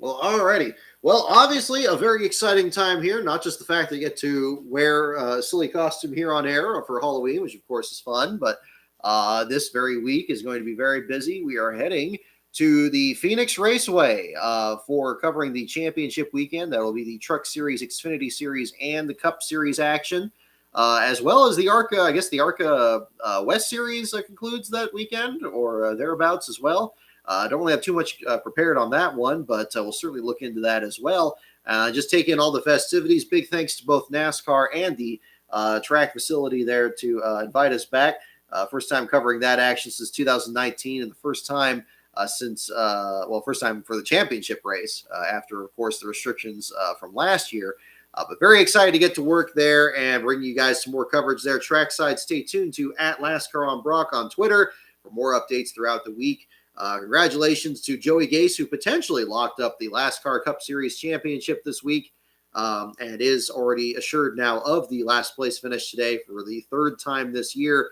S1: Well, alrighty. Well, obviously, a very exciting time here. Not just the fact that you get to wear a silly costume here on air for Halloween, which of course is fun, but this very week is going to be very busy. We are heading to the Phoenix Raceway for covering the championship weekend. That will be the Truck Series, Xfinity Series, and the Cup Series action, as well as the ARCA. I guess the ARCA West Series concludes that weekend or thereabouts as well. I don't really have too much prepared on that one, but we'll certainly look into that as well. Just take in all the festivities. Big thanks to both NASCAR and the track facility there to invite us back. First time covering that action since 2019, and the first time first time for the championship race after, of course, the restrictions from last year. But very excited to get to work there and bring you guys some more coverage there. Trackside, stay tuned to @LascarOnBrock on Twitter for more updates throughout the week. Congratulations to Joey Gase, who potentially locked up the NASCAR Cup Series championship this week and is already assured now of the last place finish today for the third time this year,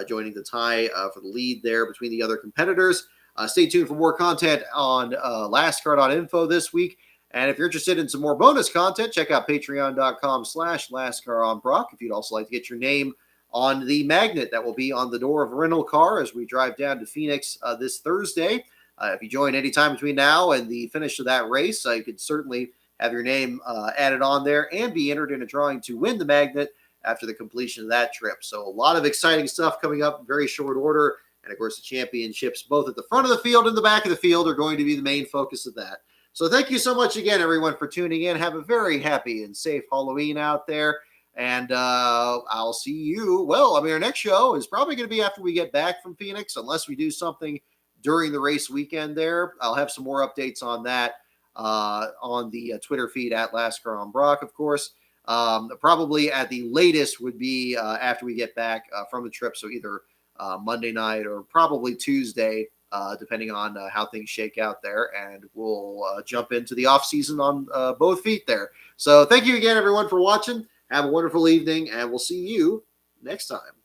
S1: joining the tie for the lead there between the other competitors. Stay tuned for more content on LasCar.info this week. And if you're interested in some more bonus content, check out patreon.com/LascarOnBrock. If you'd also like to get your name on the magnet that will be on the door of a rental car as we drive down to Phoenix this Thursday. If you join anytime between now and the finish of that race, you could certainly have your name added on there and be entered in a drawing to win the magnet after the completion of that trip. So a lot of exciting stuff coming up in very short order. And of course, the championships, both at the front of the field and the back of the field, are going to be the main focus of that. So thank you so much again, everyone, for tuning in. Have a very happy and safe Halloween out there. And I'll see you. Well, I mean, our next show is probably going to be after we get back from Phoenix, unless we do something during the race weekend there. I'll have some more updates on that on the Twitter feed @LascarOnBrock, of course. Probably at the latest would be after we get back from the trip. So either Monday night or probably Tuesday, depending on how things shake out there. And we'll jump into the off season on both feet there. So thank you again, everyone, for watching. Have a wonderful evening, and we'll see you next time.